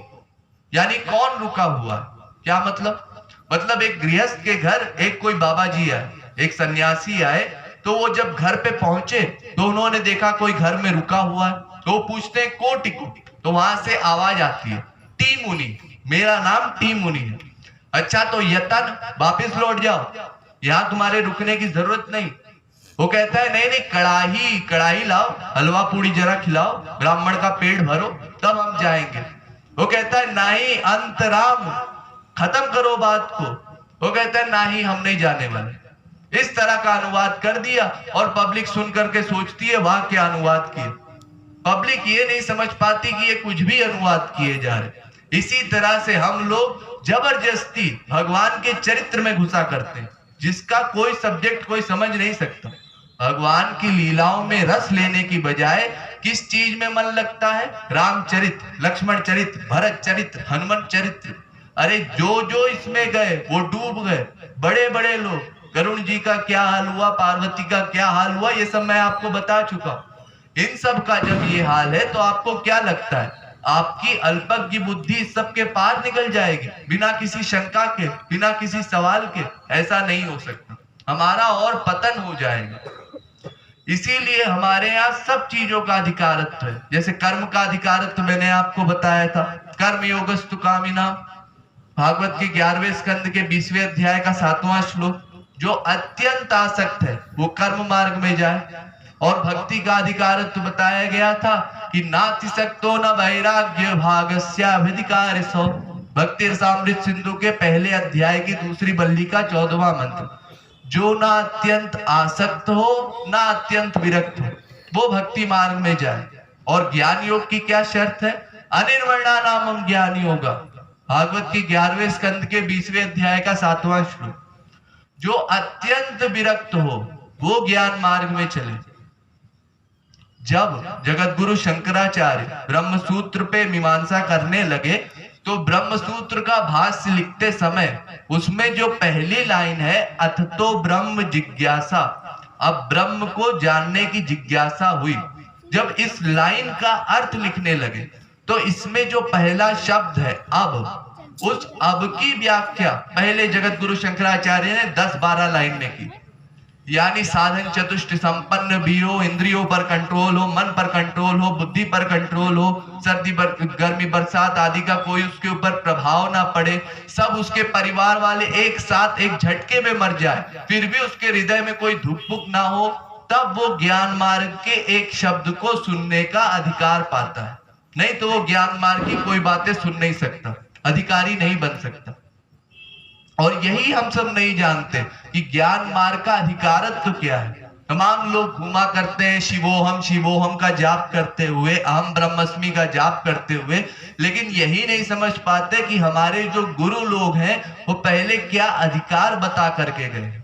A: यानी कौन रुका हुआ। क्या मतलब एक गृहस्थ के घर एक कोई बाबा जी आए, एक सन्यासी आए, तो वो जब घर पे पहुंचे तो उन्होंने देखा कोई घर में रुका हुआ है, तो पूछते हैं कोटि को, तो वहां से आवाज आती है टी मुनि, मेरा नाम टी मुनि है। अच्छा तो यतन, वापिस लौट जाओ, यहां तुम्हारे रुकने की जरूरत नहीं। वो कहता है नहीं नहीं, कड़ाही लाओ, हलवा पूड़ी जरा खिलाओ, ब्राह्मण का पेट भरो, तब हम जाएंगे। वो कहता है नहीं, अंतराम, खत्म करो बात को, वो कहता है ना ही, हम नहीं जाने वाले। इस तरह का अनुवाद कर दिया और पब्लिक सुन करके सोचती है वाह क्या अनुवाद किए। पब्लिक ये नहीं समझ पाती कि ये कुछ भी अनुवाद किए जा रहे। इसी तरह से हम लोग जबरदस्ती भगवान के चरित्र में घुसा करते हैं, जिसका कोई सब्जेक्ट कोई समझ नहीं सकता। भगवान की लीलाओं में रस लेने की बजाय किस चीज में मन लगता है? रामचरित्र, लक्ष्मण चरित्र, भरत चरित्र, हनुमान चरित्र। अरे जो जो इसमें गए वो डूब गए। बड़े बड़े लोग, गरुण जी का क्या हाल हुआ, पार्वती का क्या हाल हुआ, ये सब मैं आपको बता चुका। इन सब का जब ये हाल है तो आपको क्या लगता है आपकी अल्पज्ञ बुद्धि इस सब के पार निकल जाएगी बिना किसी शंका के, बिना किसी सवाल के? ऐसा नहीं हो सकता, हमारा और पतन हो जाएगा। इसीलिए हमारे यहाँ सब चीजों का अधिकारत्व है। जैसे कर्म का अधिकारत्व मैंने आपको बताया था, कर्म योगस्तु कामिना, भागवत के 11वें स्कंद के 20वें अध्याय का 7वां श्लोक। जो अत्यंत आसक्त है वो कर्म मार्ग में जाए। और भक्ति का अधिकारत्व बताया गया था कि नातिशक्तो न वैराग्य भागस्याभिधिकार सो। भक्ति रसामृत सिंधु के पहले अध्याय की दूसरी बल्ली का 14वां मंत्र। जो ना अत्यंत आसक्त हो ना अत्यंत विरक्त हो वो भक्ति मार्ग में जाए। और ज्ञान योग की क्या शर्त है? अनिर्वर्णा नामम ज्ञान योगा, भागवत के 11वें स्कंद के 20वें अध्याय का 7वां श्लोक। जो अत्यंत विरक्त हो वो ज्ञान मार्ग में चले। जब जगत गुरु शंकराचार्य ब्रह्म सूत्र पे मीमांसा करने लगे तो ब्रह्म सूत्र का भाष्य लिखते समय उसमें जो पहली लाइन है अथतो ब्रह्म जिज्ञासा, अब ब्रह्म को जानने की जिज्ञासा हुई। जब इस लाइन का अर्थ लिखने लगे तो इसमें जो पहला शब्द है अब, उस अब की व्याख्या पहले जगत गुरु शंकराचार्य ने 10-12 लाइन में की। यानी साधन चतुष्ट संपन्न भी हो, इंद्रियों पर कंट्रोल हो, मन पर कंट्रोल हो, बुद्धि पर कंट्रोल हो, सर्दी गर्मी बरसात आदि का कोई उसके ऊपर प्रभाव ना पड़े, सब उसके परिवार वाले एक साथ एक झटके में मर जाए फिर भी उसके हृदय में कोई धुकपुक ना हो, तब वो ज्ञान मार्ग के एक शब्द को सुनने का अधिकार पाता है। नहीं तो वो ज्ञान मार्ग की कोई बातें सुन नहीं सकता, अधिकारी नहीं बन सकता। और यही हम सब नहीं जानते कि ज्ञान मार्ग का अधिकारत्व क्या है। तमाम लोग घुमा करते हैं शिवोहम का जाप करते हुए, अहम ब्रह्मस्मि का जाप करते हुए, लेकिन यही नहीं समझ पाते कि हमारे जो गुरु लोग हैं वो पहले क्या अधिकार बता करके गए।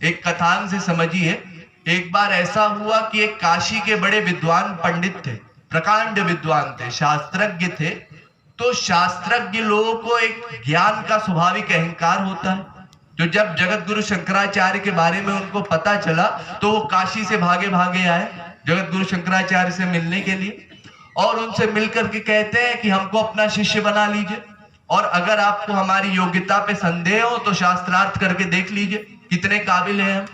A: एक कथान से समझिए। एक बार ऐसा हुआ कि एक काशी के बड़े विद्वान पंडित थे, प्रकांड विद्वान थे, शास्त्रज्ञ थे। तो शास्त्रज्ञ लोगों को एक ज्ञान का स्वाभाविक अहंकार होता है। तो जब जगत गुरु शंकराचार्य के बारे में उनको पता चला तो वो काशी से भागे भागे आए जगत गुरु शंकराचार्य से मिलने के लिए, और उनसे मिलकर के कहते हैं कि हमको अपना शिष्य बना लीजिए, और अगर आपको हमारी योग्यता पे संदेह हो तो शास्त्रार्थ करके देख लीजिए कितने काबिल हैं हम।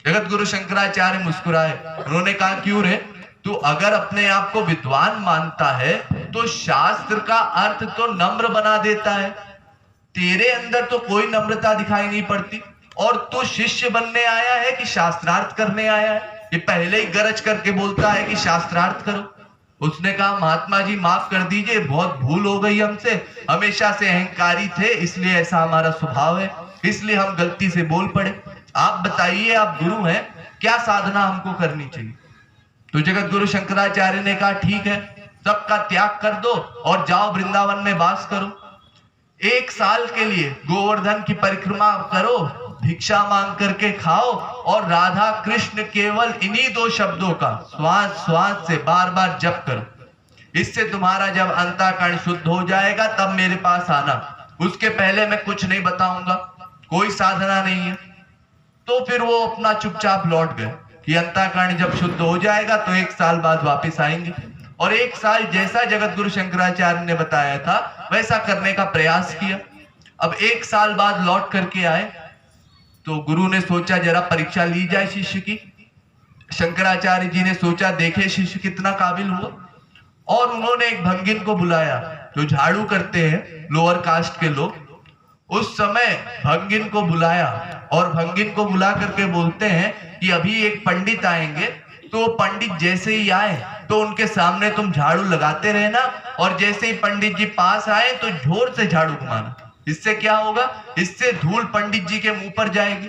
A: जगत गुरु शंकराचार्य मुस्कुराए, उन्होंने कहा क्यों रे, तू अगर अपने आप को विद्वान मानता है तो शास्त्र का अर्थ तो नम्र बना देता है, तेरे अंदर तो कोई नम्रता दिखाई नहीं पड़ती, और तू शिष्य बनने आया है कि शास्त्रार्थ करने आया है? ये पहले ही गरज करके बोलता है कि शास्त्रार्थ करो। उसने कहा महात्मा जी माफ कर दीजिए, बहुत भूल हो गई हमसे, हमेशा से अहंकारी थे इसलिए ऐसा हमारा स्वभाव है, इसलिए हम गलती से बोल पड़े। आप बताइए, आप गुरु हैं, क्या साधना हमको करनी चाहिए? तो जगत गुरु शंकराचार्य ने कहा ठीक है, सबका त्याग कर दो और जाओ वृंदावन में वास करो। 1 साल के लिए गोवर्धन की परिक्रमा करो, भिक्षा मांग करके खाओ, और राधा कृष्ण केवल इन्हीं 2 शब्दों का श्वास श्वास से बार बार जप करो। इससे तुम्हारा जब अंतःकरण शुद्ध हो जाएगा तब मेरे पास आना, उसके पहले मैं कुछ नहीं बताऊंगा, कोई साधना नहीं है। तो फिर वो अपना चुपचाप लौट गए कि अंतःकरण जब शुद्ध हो जाएगा तो 1 साल बाद वापस आएंगे। और 1 साल जैसा जगत गुरु शंकराचार्य ने बताया था वैसा करने का प्रयास किया। अब 1 साल बाद लौट करके आए तो गुरु ने सोचा जरा परीक्षा ली जाए शिष्य की। शंकराचार्य जी ने सोचा देखे शिष्य कितना काबिल हुआ, और उन्होंने एक भंगिन को बुलाया जो झाड़ू करते हैं लोअर कास्ट के लोग। उस समय भंगिन को बुलाया और भंगिन को बुला करके बोलते हैं कि अभी एक पंडित आएंगे, तो पंडित जैसे ही आए तो उनके सामने तुम झाड़ू लगाते रहना, और जैसे ही पंडित जी पास आए तो जोर से झाड़ू घुमाना। इससे क्या होगा? इससे धूल पंडित जी के मुंह पर जाएगी।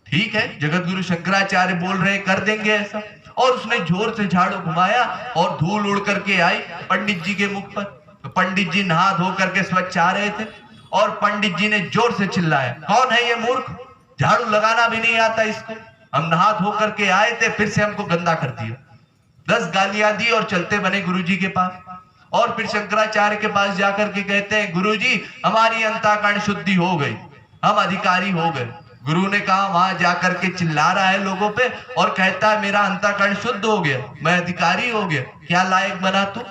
A: ठीक है, जगत गुरु शंकराचार्य बोल रहे कर देंगे ऐसा। और उसने जोर से झाड़ू घुमाया और धूल उड़ करके आई पंडित जी के मुख पर। तो पंडित जी नहा धो करके स्वच्छ आ रहे थे और पंडित जी ने जोर से चिल्लाया, कौन है ये मूर्ख, झाड़ू लगाना भी नहीं आता इसको, हम नहा धो करके आए थे, फिर से हमको गंदा कर दिया। 10 गालियां दी और चलते बने गुरुजी के पास। और फिर शंकराचार्य के पास जाकर के कहते हैं, गुरुजी हमारी अंतःकरण शुद्धि हो गई, हम अधिकारी हो गए। गुरु ने कहा, वहां जाकर के चिल्ला रहा है लोगों पे और कहता है मेरा अंतःकरण शुद्ध हो गया, मैं अधिकारी हो गया। क्या लायक बना तू?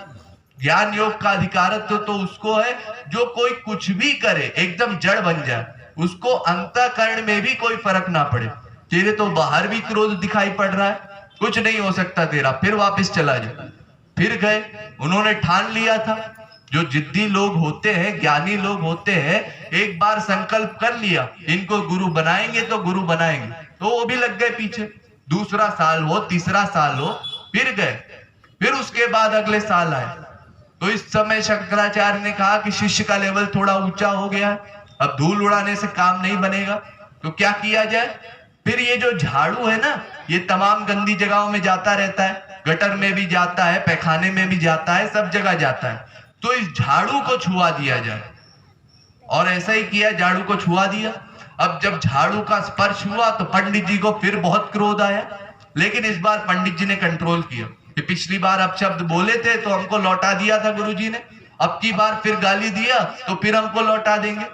A: ज्ञान योग का अधिकारत्व तो उसको है जो कोई कुछ भी करे एकदम जड़ बन जाए, उसको अंतःकरण में भी कोई फर्क ना पड़े। तेरे तो बाहर भी क्रोध दिखाई पड़ रहा है, कुछ नहीं हो सकता तेरा, फिर वापस चला जा। फिर गए, उन्होंने ठान लिया था। जो जिद्दी लोग होते हैं, ज्ञानी लोग होते हैं, एक बार संकल्प कर लिया इनको गुरु बनाएंगे तो गुरु बनाएंगे, तो वो भी लग गए पीछे। दूसरा साल हो, तीसरा साल हो, फिर गए। फिर उसके बाद अगले साल आए। तो इस समय शंकराचार्य ने कहा कि शिष्य का लेवल थोड़ा ऊंचा हो गया है, अब धूल उड़ाने से काम नहीं बनेगा, तो क्या किया जाए? फिर ये जो झाड़ू है ना, ये तमाम गंदी जगहों में जाता रहता है, गटर में भी जाता है, पैखाने में भी जाता है, सब जगह जाता है। तो इस झाड़ू को छुआ दिया जाए। और ऐसा ही किया, झाड़ू को छुआ दिया। अब जब झाड़ू का स्पर्श हुआ तो पंडित जी को फिर बहुत क्रोध आया, लेकिन इस बार पंडित जी ने कंट्रोल किया कि पिछली बार अपशब्द बोले थे तो हमको लौटा दिया था गुरुजी ने, अब की बार फिर गाली दिया तो फिर हमको लौटा देंगे।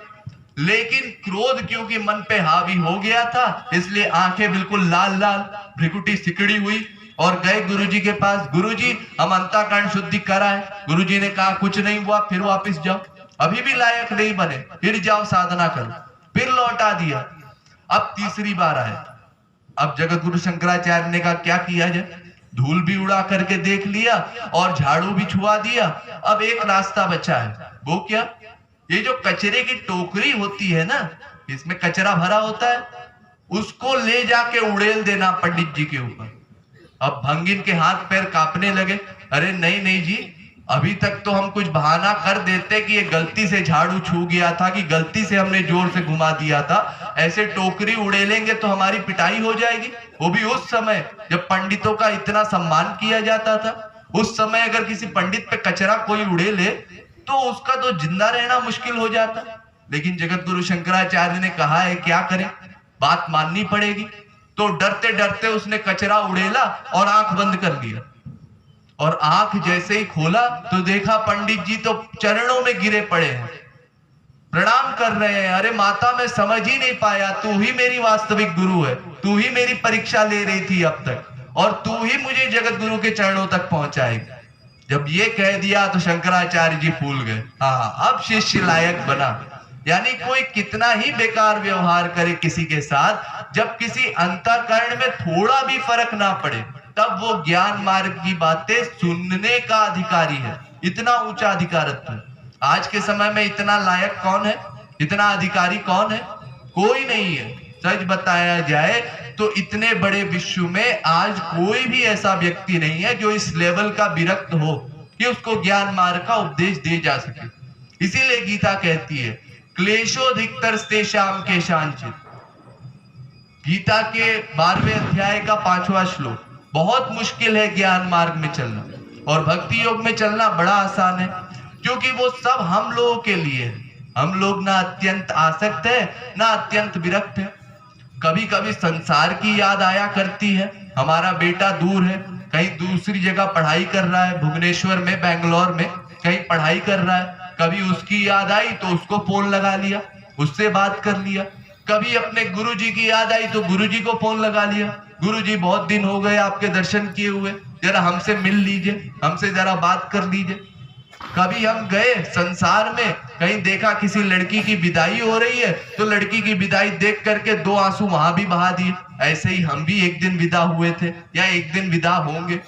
A: लेकिन क्रोध क्योंकि मन पे हावी हो गया था, इसलिए आंखें बिल्कुल लाल लाल, भ्रिकुटी सिकड़ी हुई और गए गुरुजी के पास, गुरुजी हम अंतःकरण शुद्धि कराए। गुरुजी ने कहा कुछ नहीं हुआ, फिर वापस जाओ, अभी भी लायक नहीं बने, फिर जाओ साधना करो। फिर लौटा दिया। अब तीसरी बार आए। अब जगत गुरु शंकराचार्य ने कहा क्या किया जाए? धूल भी उड़ा करके देख लिया और झाड़ू भी छुआ दिया। अब एक रास्ता बचा है, वो क्या? ये जो कचरे की टोकरी होती है ना, इसमें कचरा भरा होता है, उसको ले जाके उड़ेल देना पंडित जी के ऊपर। अब भंगिन के हाथ पैर कांपने लगे, अरे नहीं नहीं जी, अभी तक तो हम कुछ बहाना कर देते कि ये गलती से झाड़ू छू गया था, कि गलती से हमने जोर से घुमा दिया था, ऐसे टोकरी उड़ेलेंगे तो हमारी पिटाई हो जाएगी। वो भी उस समय जब पंडितों का इतना सम्मान किया जाता था। उस समय अगर किसी पंडित पे कचरा कोई उड़ेले तो उसका तो जिंदा रहना मुश्किल हो जाता। लेकिन जगत गुरु शंकराचार्य ने कहा है क्या करें, बात माननी पड़ेगी। तो डरते डरते उसने कचरा उड़ेला और आंख बंद कर लिया। और आंख जैसे ही खोला तो देखा पंडित जी तो चरणों में गिरे पड़े हैं, प्रणाम कर रहे हैं। अरे माता, मैं समझ ही नहीं पाया, तू ही मेरी वास्तविक गुरु है, तू ही मेरी परीक्षा ले रही थी अब तक, और तू ही मुझे जगत गुरु के चरणों तक पहुंचाएगा। जब ये कह दिया तो शंकराचार्य जी फूल गए। हाँ, अब शिष्य लायक बना। यानी कोई कितना ही बेकार व्यवहार करे किसी के साथ, जब किसी अंतःकरण में थोड़ा भी फर्क ना पड़े, तब वो ज्ञान मार्ग की बातें सुनने का अधिकारी है। इतना ऊंचा अधिकारत्व आज के समय में इतना लायक कौन है, इतना अधिकारी कौन है? कोई नहीं है। सच बताया जाए तो इतने बड़े विश्व में आज कोई भी ऐसा व्यक्ति नहीं है जो इस लेवल का विरक्त हो कि उसको ज्ञान मार्ग का उपदेश दे जा सके। इसीलिए गीता कहती है क्लेशोधिकतर तेषां केषांचित्। गीता के 12वें अध्याय का 5वां श्लोक। बहुत मुश्किल है ज्ञान मार्ग में चलना, और भक्ति योग में चलना बड़ा आसान है, क्योंकि वो सब हम लोगों के लिए है। हम लोग ना अत्यंत आसक्त है ना अत्यंत विरक्त है। कभी कभी संसार की याद आया करती है। हमारा बेटा दूर है, कहीं दूसरी जगह पढ़ाई कर रहा है, भुवनेश्वर में, बेंगलोर में कहीं पढ़ाई कर रहा है। कभी उसकी याद आई तो उसको फोन लगा लिया, उससे बात कर लिया। कभी अपने गुरुजी की याद आई तो गुरुजी को फोन लगा लिया, गुरुजी बहुत दिन हो गए आपके दर्शन किए हुए, जरा हमसे मिल लीजिए, हमसे जरा बात कर लीजिए। कभी हम गए संसार में, कहीं देखा किसी लड़की की विदाई हो रही है तो लड़की की विदाई देख करके 2 आंसू वहां भी बहा दिए। ऐसे ही हम भी एक दिन विदा हुए थे या एक दिन विदा होंगे,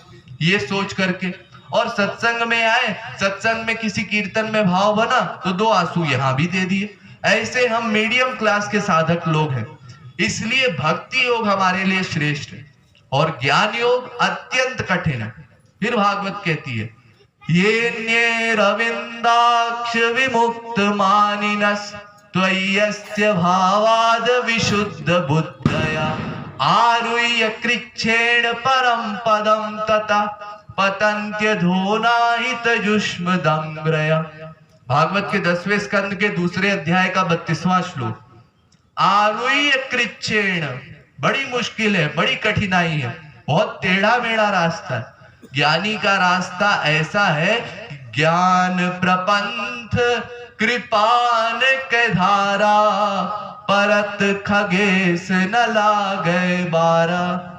A: ये सोच करके। और सत्संग में आए, सत्संग में किसी कीर्तन में भाव बना तो 2 आंसू यहां भी दे दिए। ऐसे हम मीडियम क्लास के साधक लोग हैं। इसलिए भक्ति योग हमारे लिए श्रेष्ठ है और ज्ञान योग अत्यंत कठिन है। फिर भागवत कहती है येऽन्ये रविन्दाक्ष विमुक्त मानिनस् त्वय्यस्य भावाद विशुद्ध बुद्धया आरुह्य कृच्छेण परम पदम तथा पतन्त्यधोनाहितजुष्मदंग्रया। भागवत के 10वें स्कंद के दूसरे अध्याय का 32वां श्लोक। आरुह्य कृच्छेण, बड़ी मुश्किल है, बड़ी कठिनाई है, बहुत टेढ़ा मेढ़ा रास्ता है। ज्ञानी का रास्ता ऐसा है, ज्ञान प्रपंथ कृपान के धारा परत खगेश न लागे बारा।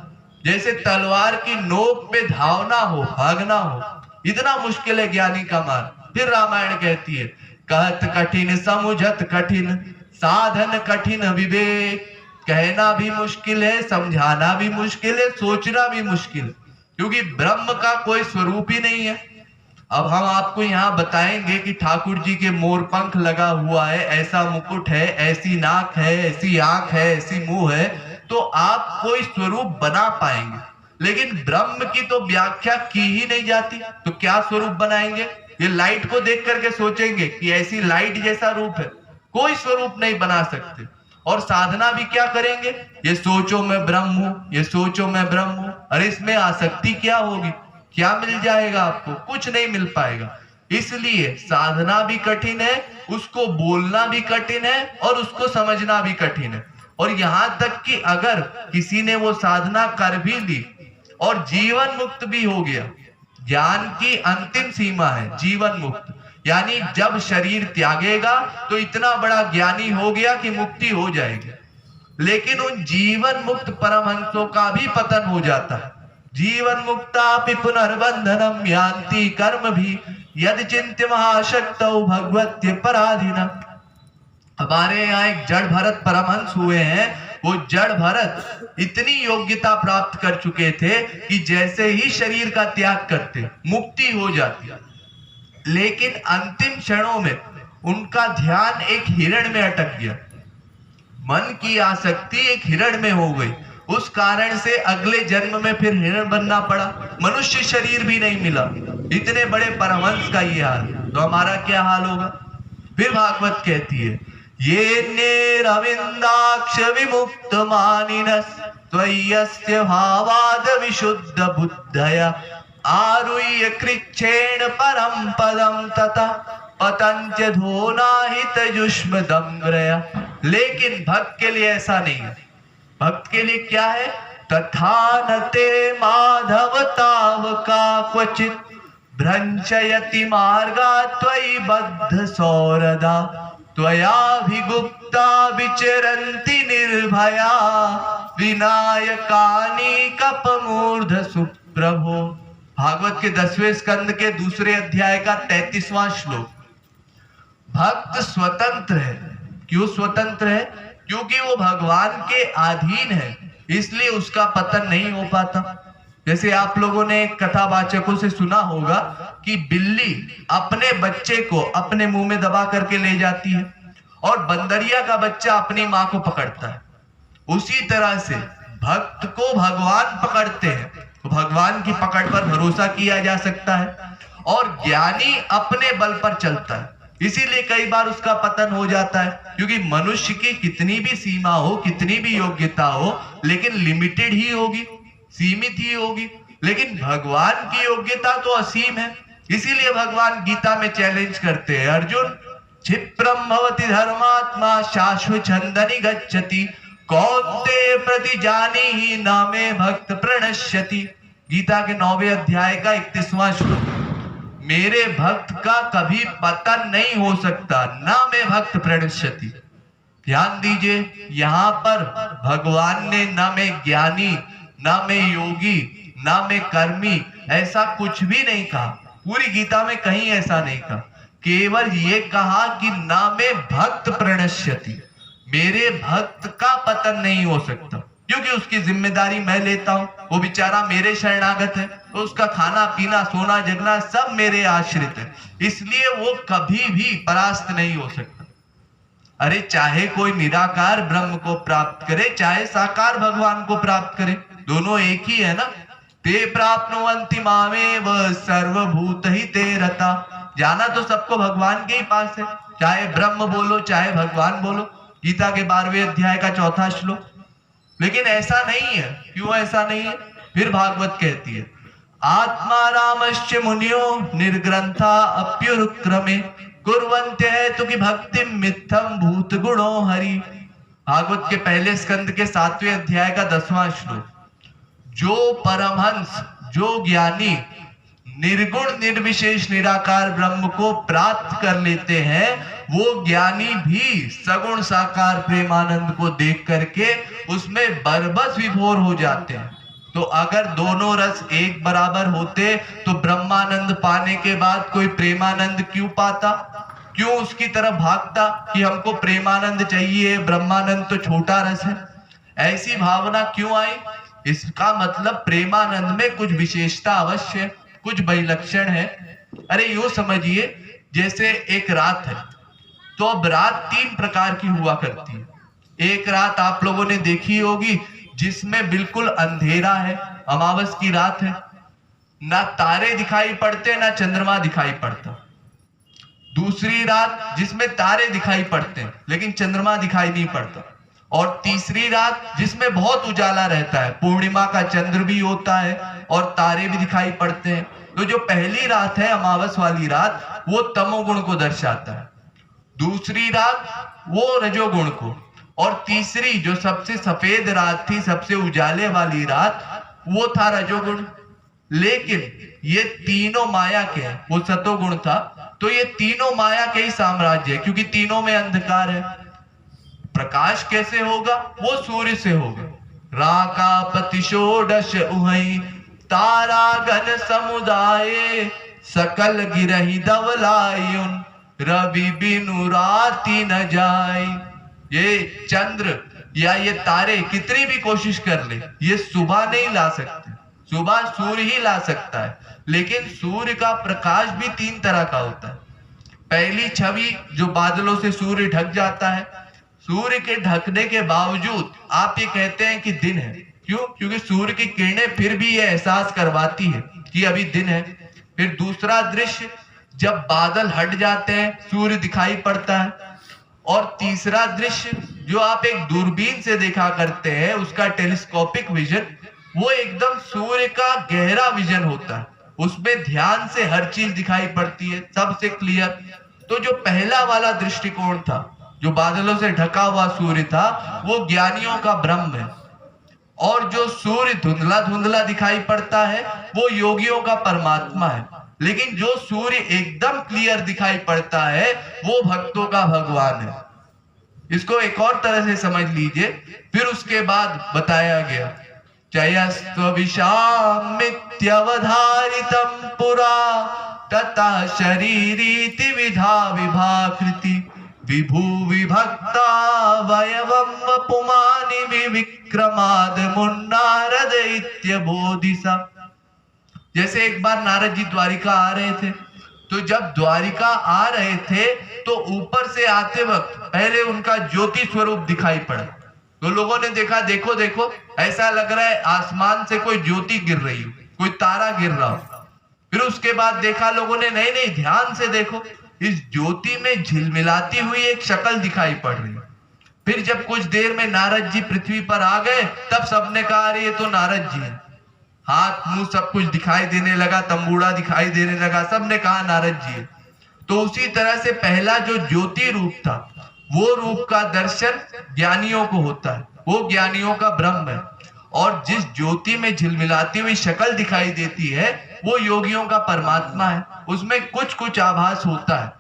A: जैसे तलवार की नोक पे धावना हो, भागना हो, इतना मुश्किल है ज्ञानी का मार्ग। फिर रामायण कहती है, कहत कठिन समुझत कठिन साधन कठिन विवेक। कहना भी मुश्किल है, समझाना भी मुश्किल है, सोचना भी मुश्किल है, क्योंकि ब्रह्म का कोई स्वरूप ही नहीं है। अब हम आपको यहाँ बताएंगे कि ठाकुर जी के मोर पंख लगा हुआ है, ऐसा मुकुट है, ऐसी नाक है, ऐसी आंख है, ऐसी मुंह है, तो आप कोई स्वरूप बना पाएंगे। लेकिन ब्रह्म की तो व्याख्या की ही नहीं जाती, तो क्या स्वरूप बनाएंगे? ये लाइट को देख करके सोचेंगे कि ऐसी लाइट जैसा रूप है, कोई स्वरूप नहीं बना सकते। और साधना भी क्या करेंगे? ये सोचो मैं ब्रह्म हूं, ये सोचो मैं ब्रह्म हूं। अरे इसमें आसक्ति क्या होगी? क्या मिल जाएगा आपको? कुछ नहीं मिल पाएगा। इसलिए साधना भी कठिन है, उसको बोलना भी कठिन है, और उसको समझना भी कठिन है। और यहां तक कि अगर किसी ने वो साधना कर भी ली और जीवन मुक्त भी हो गया, ज्ञान की अंतिम सीमा है जीवन मुक्त, यानी जब शरीर त्यागेगा तो इतना बड़ा ज्ञानी हो गया कि मुक्ति हो जाएगी। लेकिन उन जीवन मुक्त परमहंसों का भी पतन हो जाता है। जीवन मुक्तापि पुनर्बंधनम यान्ति कर्म भी यदि चिंत्य महाशक्तौ भगवत्य पराधीनम। हमारे यहाँ एक जड़ भरत परमहंस हुए हैं। वो जड़ भरत इतनी योग्यता प्राप्त कर चुके थे कि जैसे ही शरीर का त्याग करते मुक्ति हो जाती, लेकिन अंतिम क्षणों में उनका ध्यान एक हिरण में अटक गया। मन की आसक्ति एक हिरण में हो गई। उस कारण से अगले जन्म में फिर हिरण बनना पड़ा, मनुष्य शरीर भी नहीं मिला। इतने बड़े परमहंस का ये हाल, तो हमारा क्या हाल होगा? फिर भागवत कहती है, ये रविंदाक्ष विमुक्त मानिनस् त्वय्यस्य भावाद विशुद्ध बुद्धया आरुह्य कृच्छेण परम पदम तथा पतन्त्य धोनाहितजुष्म दंग्रया। लेकिन भक्त के लिए ऐसा नहीं है। भक्त के लिए क्या है? तथा नते माधव ताव का क्वचित भ्रंशयति मार्गा त्वयि बद्ध सौरदा त्वयाभिगुप्ता विचरन्ति निर्भया विनायकानि कपमूर्ध सुप्रभो। भागवत के 10वें स्कंद के दूसरे अध्याय का 33वां श्लोक। भक्त स्वतंत्र है। क्यों स्वतंत्र है? क्योंकि वो भगवान के अधीन है, इसलिए उसका पतन नहीं हो पाता। जैसे आप लोगों ने कथावाचकों से सुना होगा कि बिल्ली अपने बच्चे को अपने मुंह में दबा करके ले जाती है और बंदरिया का बच्चा अपनी मां को पकड़ता है। उसी तरह से भक्त को भगवान पकड़ते हैं, तो भगवान की पकड़ पर भरोसा किया जा सकता है। और ज्ञानी अपने बल पर चलता है, इसीलिए कई बार उसका पतन हो जाता है। क्योंकि मनुष्य की कितनी भी सीमा हो, कितनी भी योग्यता हो, लेकिन लिमिटेड ही होगी, सीमित ही होगी। लेकिन भगवान की योग्यता तो असीम है। इसीलिए भगवान गीता में चैलेंज करते हैं, अर्जुन क्षिप्रम भवति धर्मात्मा शाश्वत छंदनि गच्छति कौन्तेय प्रति जानी ही नामे भक्त प्रणश्यति। गीता के 9वें अध्याय का 31वां श्लोक। मेरे भक्त का कभी पतन नहीं हो सकता, ना में भक्त प्रणश्यति। ध्यान दीजिए, यहां पर भगवान ने ना में ज्ञानी, ना में योगी, ना में कर्मी ऐसा कुछ भी नहीं कहा। पूरी गीता में कहीं ऐसा नहीं कहा। केवल ये कहा कि ना में भक्त प्रणश्यति, मेरे भक्त का पतन नहीं हो सकता, क्योंकि उसकी जिम्मेदारी मैं लेता हूं। वो बेचारा मेरे शरणागत है, तो उसका खाना पीना सोना जगना सब मेरे आश्रित है, इसलिए वो कभी भी परास्त नहीं हो सकता। अरे चाहे कोई निराकार ब्रह्म को प्राप्त करे, चाहे साकार भगवान को प्राप्त करे, दोनों एक ही है ना। ते प्राप्नुवन्ति मामेव सर्वभूतहिते रता। जाना तो सबको भगवान के ही पास है, चाहे ब्रह्म बोलो चाहे भगवान बोलो, गीता के 12वें अध्याय का 4था श्लोक। लेकिन ऐसा नहीं है। क्यों ऐसा नहीं है? फिर भागवत कहती है, आत्मा रामश्च मुनियो निर्ग्रंथा अप्युरुक्रमे कुर्वन्ते हेतु की भक्ति मिथ्यम भूत गुणो हरि। भागवत के पहले स्कंद के 7वें अध्याय का 10वां श्लोक। जो परमहंस, जो ज्ञानी निर्गुण निर्विशेष निराकार ब्रह्म को प्राप्त कर लेते हैं, वो ज्ञानी भी सगुण साकार प्रेमानंद को देख करके उसमें बरबस विभोर हो जाते हैं। तो अगर दोनों रस एक बराबर होते तो ब्रह्मानंद पाने के बाद कोई प्रेमानंद क्यों पाता? क्यों उसकी तरफ भागता कि हमको प्रेमानंद चाहिए, ब्रह्मानंद तो छोटा रस है? ऐसी भावना क्यों आई? इसका मतलब प्रेमानंद में कुछ विशेषता अवश्य, कुछ विलक्षण है। अरे यूं समझिए, जैसे एक रात है, तो अब रात 3 प्रकार की हुआ करती है। एक रात आप लोगों ने देखी होगी जिसमें बिल्कुल अंधेरा है, अमावस की रात है, ना तारे दिखाई पड़ते ना चंद्रमा दिखाई पड़ता। दूसरी रात जिसमें तारे दिखाई पड़ते हैं लेकिन चंद्रमा दिखाई नहीं पड़ता। और तीसरी रात जिसमें बहुत उजाला रहता है, पूर्णिमा का चंद्र भी होता है और तारे भी दिखाई पड़ते हैं। तो जो पहली रात है, अमावस वाली रात, वो तमोगुण को दर्शाता है। दूसरी रात वो रजोगुण को, और तीसरी जो सबसे सफेद रात थी, सबसे उजाले वाली रात, वो था रजोगुण। लेकिन ये तीनों माया के हैं, वो सतोगुण था। तो ये तीनों माया के ही साम्राज्य है, क्योंकि तीनों में अंधकार है। प्रकाश कैसे होगा? वो सूर्य से होगा। राका पति षोडश उहई तारा घन समुदाय सकल गिरहि धवलायुन रवि बिनु राति न जाए। ये चंद्र या ये तारे कितनी भी कोशिश कर ले, ये सुबह नहीं ला सकते। सुबह सूर्य ही ला सकता है। लेकिन सूर्य का प्रकाश भी 3 तरह का होता है। पहली छवि जो बादलों से सूर्य ढक जाता है, सूर्य के ढकने के बावजूद आप ये कहते हैं कि दिन है। क्यों? क्योंकि सूर्य की किरणें फिर भी ये एहसास करवाती है कि अभी दिन है। फिर दूसरा दृश्य, जब बादल हट जाते हैं सूर्य दिखाई पड़ता है। और तीसरा दृश्य जो आप एक दूरबीन से देखा करते हैं, उसका टेलीस्कोपिक विजन, वो एकदम सूर्य का गहरा विजन होता है। उसमें ध्यान से हर चीज दिखाई पड़ती है, सबसे क्लियर। तो जो पहला वाला दृष्टिकोण था, जो बादलों से ढका हुआ सूर्य था, वो ज्ञानियों का ब्रह्म है। और जो सूर्य धुंधला धुंधला दिखाई पड़ता है, वो योगियों का परमात्मा है। लेकिन जो सूर्य एकदम क्लियर दिखाई पड़ता है, वो भक्तों का भगवान है। इसको एक और तरह से समझ लीजिए। फिर उसके बाद बताया गया, चयस्त्वविशामित्यवधारितं पुरा तथा शरीरीति विधा विभाकृति विभू विभक्ता वयवं वपुमानि विविक्रमाद मुन्नारद इत्यबोधिसा। जैसे एक बार नारद जी द्वारिका आ रहे थे, तो जब द्वारिका आ रहे थे तो ऊपर से आते वक्त पहले उनका ज्योति स्वरूप दिखाई पड़ा। तो लोगों ने देखा, देखो देखो, ऐसा लग रहा है आसमान से कोई ज्योति गिर रही हो, कोई तारा गिर रहा हो। फिर उसके बाद देखा लोगों ने, नहीं नहीं ध्यान से देखो, इस ज्योति में झिलमिलाती हुई एक शक्ल दिखाई पड़ रही है। फिर जब कुछ देर में नारद जी पृथ्वी पर आ गए, तब सबने कहा अरे ये तो नारद जी हैं। हाथ मुंह सब कुछ दिखाई देने लगा, तंबूड़ा दिखाई देने लगा, सबने कहा नारद जी है। तो उसी तरह से पहला जो ज्योति रूप था, वो रूप का दर्शन ज्ञानियों को होता है, वो ज्ञानियों का ब्रह्म है। और जिस ज्योति में झिलमिलाती हुई शक्ल दिखाई देती है, वो योगियों का परमात्मा है। उसमें कुछ कुछ आभास होता है।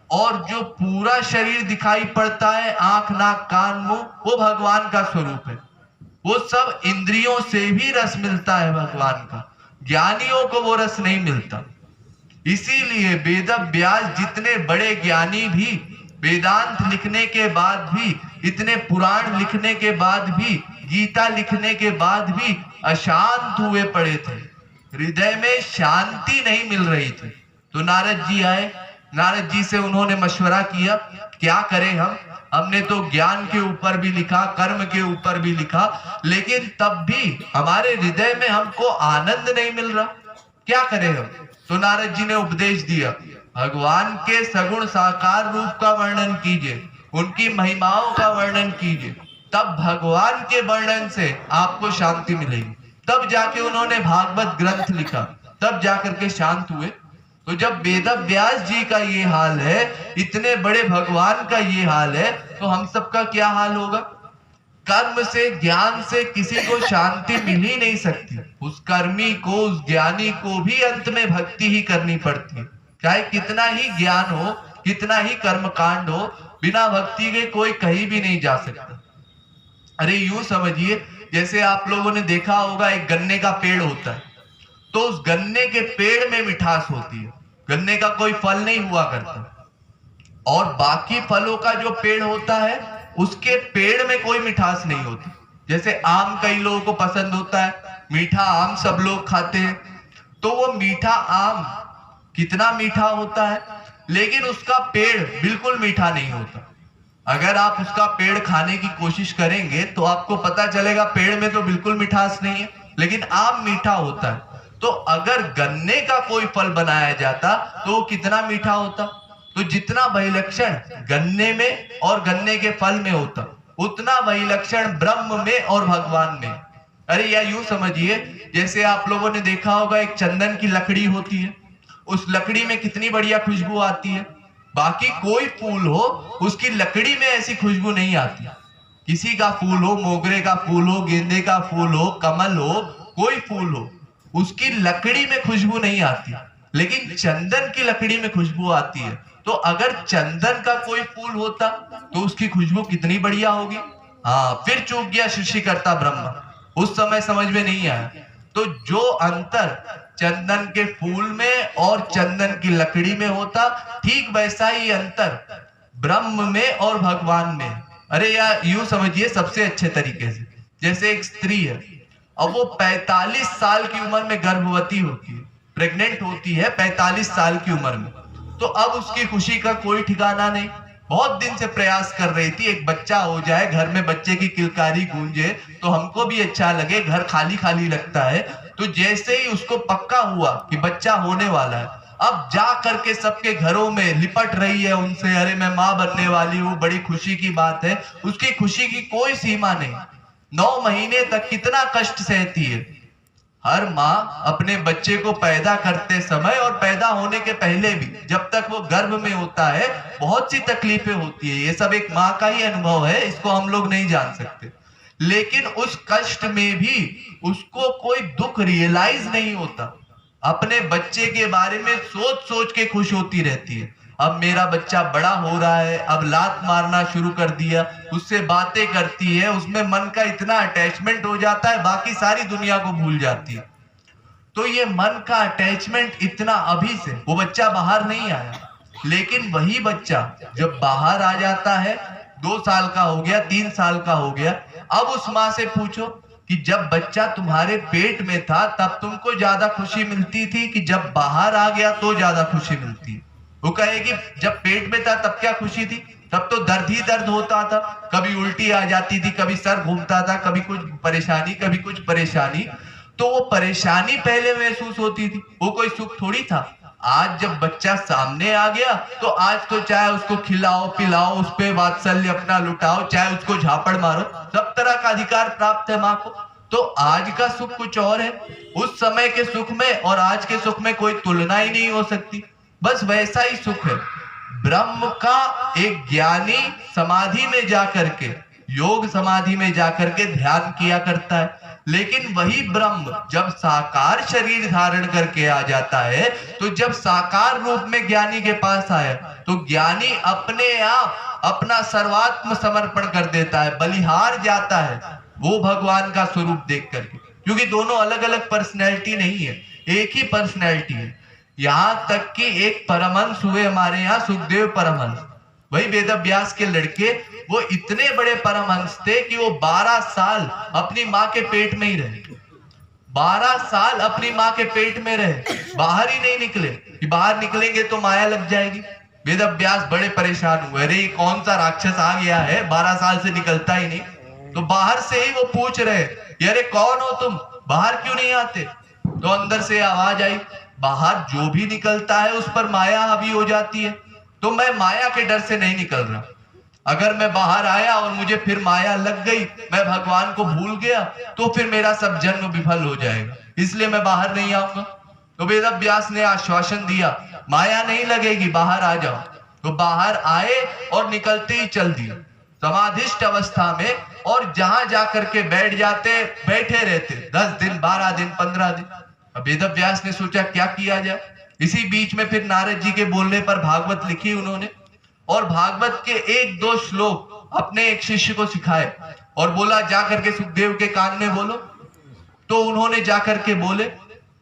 A: और जो पूरा शरीर दिखाई पड़ता है, आंख नाक कान मुंह, वो भगवान का स्वरूप है। वो सब इंद्रियों से भी रस मिलता है भगवान का, ज्ञानियों को वो रस नहीं मिलता। इसीलिए वेद व्यास जितने बड़े ज्ञानी भी, वेदांत लिखने के बाद भी, इतने पुराण लिखने के बाद भी, गीता लिखने के बाद भी अशांत हुए पड़े थे। हृदय में शांति नहीं मिल रही थी। तो नारद जी आए, नारद जी से उन्होंने मशवरा किया, क्या करें हमने तो ज्ञान के ऊपर भी लिखा, कर्म के ऊपर भी लिखा, लेकिन तब भी हमारे हृदय में हमको आनंद नहीं मिल रहा, क्या करें हम। तो नारद जी ने उपदेश दिया, भगवान के सगुण साकार रूप का वर्णन कीजिए, उनकी महिमाओं का वर्णन कीजिए, तब भगवान के वर्णन से आपको शांति मिलेगी। तब जाके उन्होंने भागवत ग्रंथ लिखा, तब जाकर के शांत हुए। तो जब वेद व्यास जी का ये हाल है, इतने बड़े भगवान का ये हाल है, तो हम सबका क्या हाल होगा। कर्म से, ज्ञान से किसी को शांति मिल ही नहीं सकती। उस कर्मी को, उस ज्ञानी को भी अंत में भक्ति ही करनी पड़ती है। चाहे कितना ही ज्ञान हो, कितना ही कर्मकांड हो, बिना भक्ति के कोई कहीं भी नहीं जा सकता। अरे यूं समझिए, जैसे आप लोगों ने देखा होगा, एक गन्ने का पेड़ होता है, तो उस गन्ने के पेड़ में मिठास होती है। गन्ने का कोई फल नहीं हुआ करता, और बाकी फलों का जो पेड़ होता है, उसके पेड़ में कोई मिठास नहीं होती। जैसे आम कई लोगों को पसंद होता है, मीठा आम सब लोग खाते हैं, तो वो मीठा आम कितना मीठा होता है, लेकिन उसका पेड़ बिल्कुल मीठा नहीं होता। अगर आप उसका पेड़ खाने की कोशिश करेंगे तो आपको पता चलेगा पेड़ में तो बिल्कुल मिठास नहीं है, लेकिन आम मीठा होता है। तो अगर गन्ने का कोई फल बनाया जाता तो वो कितना मीठा होता। तो जितना वैलक्षण गन्ने में और गन्ने के फल में होता, उतना वैलक्षण ब्रह्म में और भगवान में। अरे या यूं समझिए, जैसे आप लोगों ने देखा होगा, एक चंदन की लकड़ी होती है, उस लकड़ी में कितनी बढ़िया खुशबू आती है। बाकी कोई फूल हो, उसकी लकड़ी में ऐसी खुशबू नहीं आती। किसी का फूल हो, मोगरे का फूल हो, गेंदे का फूल हो, कमल हो, कोई फूल हो, उसकी लकड़ी में खुशबू नहीं आती, लेकिन चंदन की लकड़ी में खुशबू आती है। तो अगर चंदन का कोई फूल होता तो उसकी खुशबू कितनी बढ़िया होगी। हाँ, फिर चूक गया सृष्टिकर्ता ब्रह्मा, उस समय समझ में नहीं आया। तो जो अंतर चंदन के फूल में और चंदन की लकड़ी में होता, ठीक वैसा ही अंतर ब्रह्म में और भगवान में। अरे यार यूं समझिए सबसे अच्छे तरीके से, जैसे एक स्त्री है, अब वो 45 साल की उम्र में गर्भवती होती है, प्रेग्नेंट होती है 45 साल की उम्र में, तो अब उसकी खुशी का कोई ठिकाना नहीं। बहुत दिन से प्रयास कर रही थी, एक बच्चा हो जाए, घर में बच्चे की किलकारी गूंजे तो हमको भी अच्छा लगे, घर खाली खाली लगता है। तो जैसे ही उसको पक्का हुआ कि बच्चा होने वाला है, अब जा करके सबके घरों में लिपट रही है उनसे, अरे मैं माँ बनने वाली हूँ, बड़ी खुशी की बात है। उसकी खुशी की कोई सीमा नहीं। 9 महीने तक कितना कष्ट सहती है। हर माँ अपने बच्चे को पैदा करते समय और पैदा होने के पहले भी, जब तक वो गर्भ में होता है, बहुत सी तकलीफें होती है। ये सब एक माँ का ही अनुभव है, इसको हम लोग नहीं जान सकते। लेकिन उस कष्ट में भी उसको कोई दुख रियलाइज नहीं होता। अपने बच्चे के बारे में सोच सोच के खुश होती रहती है। अब मेरा बच्चा बड़ा हो रहा है, अब लात मारना शुरू कर दिया, उससे बातें करती है, उसमें मन का इतना अटैचमेंट हो जाता है, बाकी सारी दुनिया को भूल जाती है। तो ये मन का अटैचमेंट इतना अभी से, वो बच्चा बाहर नहीं आया, लेकिन वही बच्चा जब बाहर आ जाता है, 2 साल का हो गया, 3 साल का हो गया, अब उस माँ से पूछो कि जब बच्चा तुम्हारे पेट में था तब तुमको ज्यादा खुशी मिलती थी कि जब बाहर आ गया तो ज्यादा खुशी मिलती है। वो कहेगी जब पेट में था तब क्या खुशी थी, तब तो दर्द ही दर्द होता था, कभी उल्टी आ जाती थी, कभी सर घूमता था, कभी कुछ परेशानी, कभी कुछ परेशानी। तो वो परेशानी पहले महसूस होती थी, वो कोई सुख थोड़ी था। आज जब बच्चा सामने आ गया तो आज तो चाहे उसको खिलाओ पिलाओ, उस पे वात्सल्य अपना लुटाओ, चाहे उसको झापड़ मारो, सब तरह का अधिकार प्राप्त है माँ को। तो आज का सुख कुछ और है, उस समय के सुख में और आज के सुख में कोई तुलना ही नहीं हो सकती। बस वैसा ही सुख है। ब्रह्म का एक ज्ञानी समाधि में जाकर के, योग समाधि में जाकर के ध्यान किया करता है, लेकिन वही ब्रह्म जब साकार शरीर धारण करके आ जाता है, तो जब साकार रूप में ज्ञानी के पास आया तो ज्ञानी अपने आप अपना सर्वात्म समर्पण कर देता है, बलिहार जाता है वो भगवान का स्वरूप देख करके। क्योंकि दोनों अलग अलग पर्सनैलिटी नहीं है, एक ही पर्सनैलिटी है। यहां तक कि एक परमहंस हुए हमारे यहाँ, सुखदेव परमहंस, वही वेद व्यास के लड़के, वो इतने बड़े परमहंस थे कि वो 12 साल अपनी माँ के पेट में ही रहे। 12 साल अपनी माँ के पेट में रहे, बाहर ही नहीं निकले कि बाहर निकलेंगे तो माया लग जाएगी। वेदव्यास बड़े परेशान हुए, अरे ये कौन सा राक्षस आ गया है, 12 साल से निकलता ही नहीं। तो बाहर से ही वो पूछ रहे, अरे कौन हो तुम, बाहर क्यों नहीं आते? तो अंदर से आवाज आई, बाहर जो भी निकलता है उस पर माया हावी हो जाती है, तो मैं माया के डर से नहीं निकल रहा। अगर मैं बाहर आया और मुझे फिर माया लग गई, मैं भगवान को भूल गया, तो फिर मेरा सब जन्म विफल हो जाएगा, इसलिए मैं बाहर नहीं आऊंगा। तो वेदव्यास ने आश्वासन दिया, माया नहीं लगेगी, बाहर आ जाओ। तो बाहर आए और निकलते ही चल दिए समाधिष्ट अवस्था में, और जहां जाकर के बैठ जाते, बैठे रहते 10 दिन 12 दिन 15 दिन। अब वेदव्यास ने सोचा क्या किया जाए। इसी बीच में फिर नारद जी के बोलने पर भागवत लिखी उन्होंने, और भागवत के 1-2 श्लोक अपने एक शिष्य को सिखाए और बोला जाकर के सुखदेव के कान में बोलो। तो उन्होंने जाकर के बोले।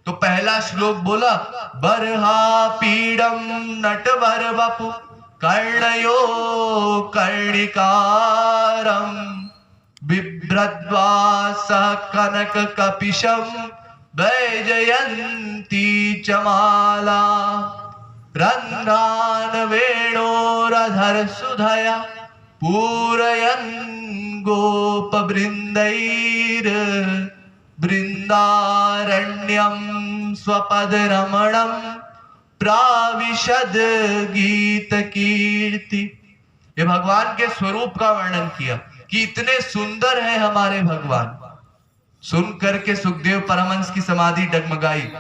A: तो पहला श्लोक बोला, बरहा पीडम नटवर वपु कर्णयो कर्णिकारम बिभ्रद्वा सह कनक कपिशम वैजयंती चमाला रंध्रान वेणोरधर सुधया पूरयन् गोप वृंदैर वृंदारण्यम स्वपद रमणम प्राविशद गीत कीर्ति। ये भगवान के स्वरूप का वर्णन किया कि इतने सुंदर है हमारे भगवान। सुन करके सुखदेव परमहंस की समाधि डगमगाई।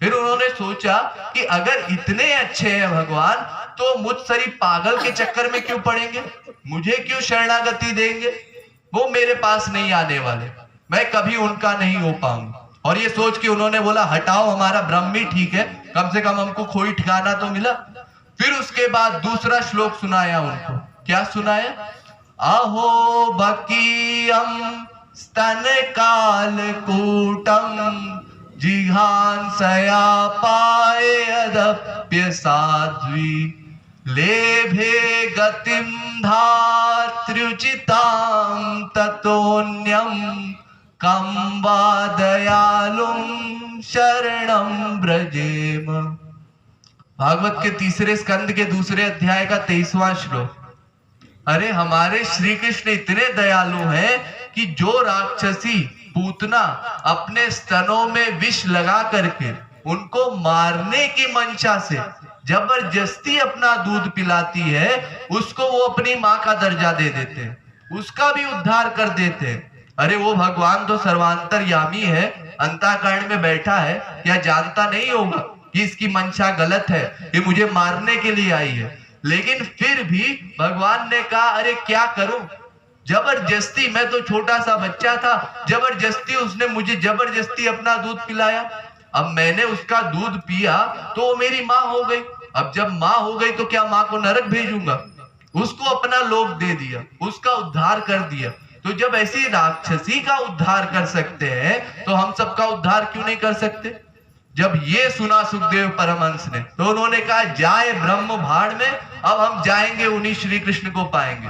A: फिर उन्होंने सोचा कि अगर इतने अच्छे हैं भगवान, तो मुझ सरी पागल के चक्कर में क्यों पड़ेंगे, मुझे क्यों शरणागति देंगे, वो मेरे पास नहीं आने वाले, मैं कभी उनका नहीं हो पाऊंगा। और ये सोच के उन्होंने बोला, हटाओ, हमारा ब्रह्म ही ठीक है, कम से कम हमको कोई ठिकाना तो मिला। फिर उसके बाद दूसरा श्लोक सुनाया उनको। क्या सुनाया? अहो बकीयम स्तन काल कूटम जिघांसया पाए अदप्य साध्वी लेभे गतिम धात्र्युचितां ततोन्यम कम वा दयालुम शरणं ब्रजेम। भागवत के 3 स्कंद के 2 अध्याय का 23वां श्लोक। अरे हमारे श्री कृष्ण इतने दयालु हैं कि जो राक्षसी पूतना अपने स्तनों में विष लगा करके उनको मारने की मंशा से जबरदस्ती अपना दूध पिलाती है, उसको वो अपनी माँ का दर्जा दे देते हैं, उसका भी उद्धार कर देते हैं। अरे वो भगवान तो सर्वांतरयामी है, अंतःकरण में बैठा है, क्या जानता नहीं होगा कि इसकी मंशा गलत है, ये मुझे मारने के लिए आई है। लेकिन फिर भी भगवान ने कहा, अरे क्या करूं, जबरदस्ती, मैं तो छोटा सा बच्चा था, जबरदस्ती उसने मुझे जबरदस्ती अपना दूध पिलाया। अब मैंने उसका दूध पिया तो वो मेरी माँ हो गई। अब जब माँ हो गई तो क्या माँ को नरक भेजूंगा? उसको अपना लोक दे दिया, उसका उद्धार कर दिया। तो जब ऐसी राक्षसी का उद्धार कर सकते हैं, तो हम सबका उद्धार क्यों नहीं कर सकते? जब ये सुना सुखदेव परमहंस ने, तो उन्होंने कहा, जाए ब्रह्म भाड़ में, अब हम जाएंगे उन्हीं श्री कृष्ण को पाएंगे।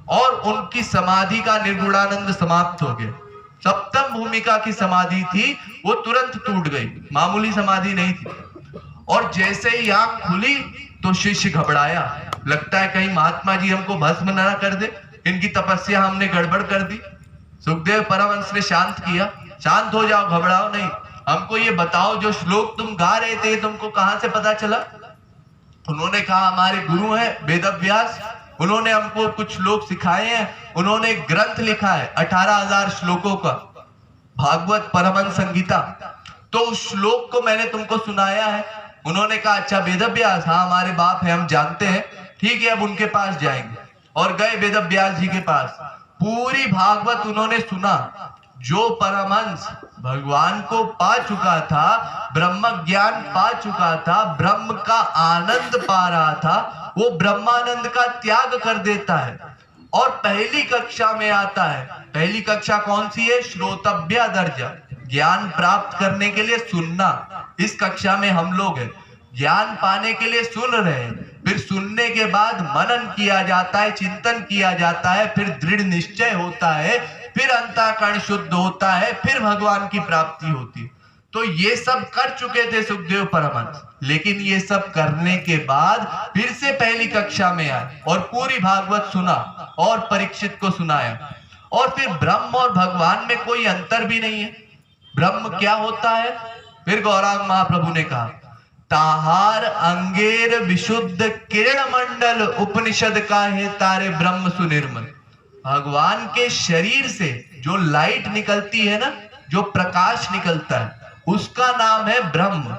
A: और उनकी समाधि का निर्गुणानंद समाप्त हो गया। सप्तम भूमिका की समाधि थी, वो तुरंत टूट गई, मामूली समाधि नहीं थी। और जैसे ही आंख खुली तो शिष्य घबराया, लगता है कहीं महात्मा जी हमको भस्म न कर दे, इनकी तपस्या हमने गड़बड़ कर दी। सुखदेव परमहंस ने शांत किया, शांत हो जाओ, घबराओ नहीं, हमको ये बताओ जो श्लोक तुम गा रहे थे तुमको कहां से पता चला? उन्होंने कहा, हमारे गुरु हैं वेदव्यास, उन्होंने हमको कुछ श्लोक सिखाए हैं, उन्होंने एक ग्रंथ लिखा है 18,000 श्लोकों का, भागवत परमहंस संगीता। तो उस श्लोक को मैंने तुमको सुनाया है। उन्होंने कहा, अच्छा वेदव्यास, हाँ हमारे बाप है, हम जानते हैं, ठीक है अब उनके पास जाएंगे। और गए वेदव्यास जी के पास, पूरी भागवत उन्होंने सुना। जो परमहंस भगवान को पा चुका था, ब्रह्म ज्ञान पा चुका था, ब्रह्म का आनंद पा रहा था, वो ब्रह्मानंद का त्याग कर देता है और पहली कक्षा में आता है। पहली कक्षा कौन सी है? श्रोतव्य दर्जा, ज्ञान प्राप्त करने के लिए सुनना। इस कक्षा में हम लोग हैं, ज्ञान पाने के लिए सुन रहे हैं, फिर सुनने के बाद मनन किया जाता है, चिंतन किया जाता है, फिर दृढ़ निश्चय होता है, फिर अंतःकरण शुद्ध होता है, फिर भगवान की प्राप्ति होती है। तो ये सब कर चुके थे सुखदेव परमहंस, लेकिन ये सब करने के बाद फिर से पहली कक्षा में आए और पूरी भागवत सुना और परीक्षित को सुनाया। और फिर ब्रह्म और भगवान में कोई अंतर भी नहीं है। ब्रह्म क्या होता है? फिर गौरांग महाप्रभु ने कहा, ताहार अंगेर विशुद्ध किरण मंडल उपनिषद का है तारे ब्रह्म सुनिर्मल। भगवान के शरीर से जो लाइट निकलती है ना, जो प्रकाश निकलता है, उसका नाम है ब्रह्म।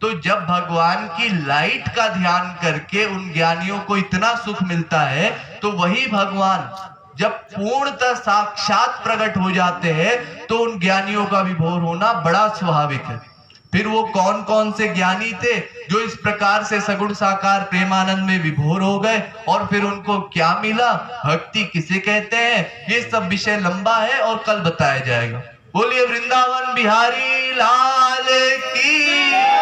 A: तो जब भगवान की लाइट का ध्यान करके उन ज्ञानियों को इतना सुख मिलता है, तो वही भगवान जब पूर्णतः साक्षात प्रकट हो जाते हैं तो उन ज्ञानियों का विभोर होना बड़ा स्वाभाविक है। फिर वो कौन कौन से ज्ञानी थे जो इस प्रकार से सगुण साकार प्रेमानंद में विभोर हो गए, और फिर उनको क्या मिला, भक्ति किसे कहते हैं, ये सब विषय लंबा है और कल बताया जाएगा। बोलिए वृंदावन बिहारी लाल की।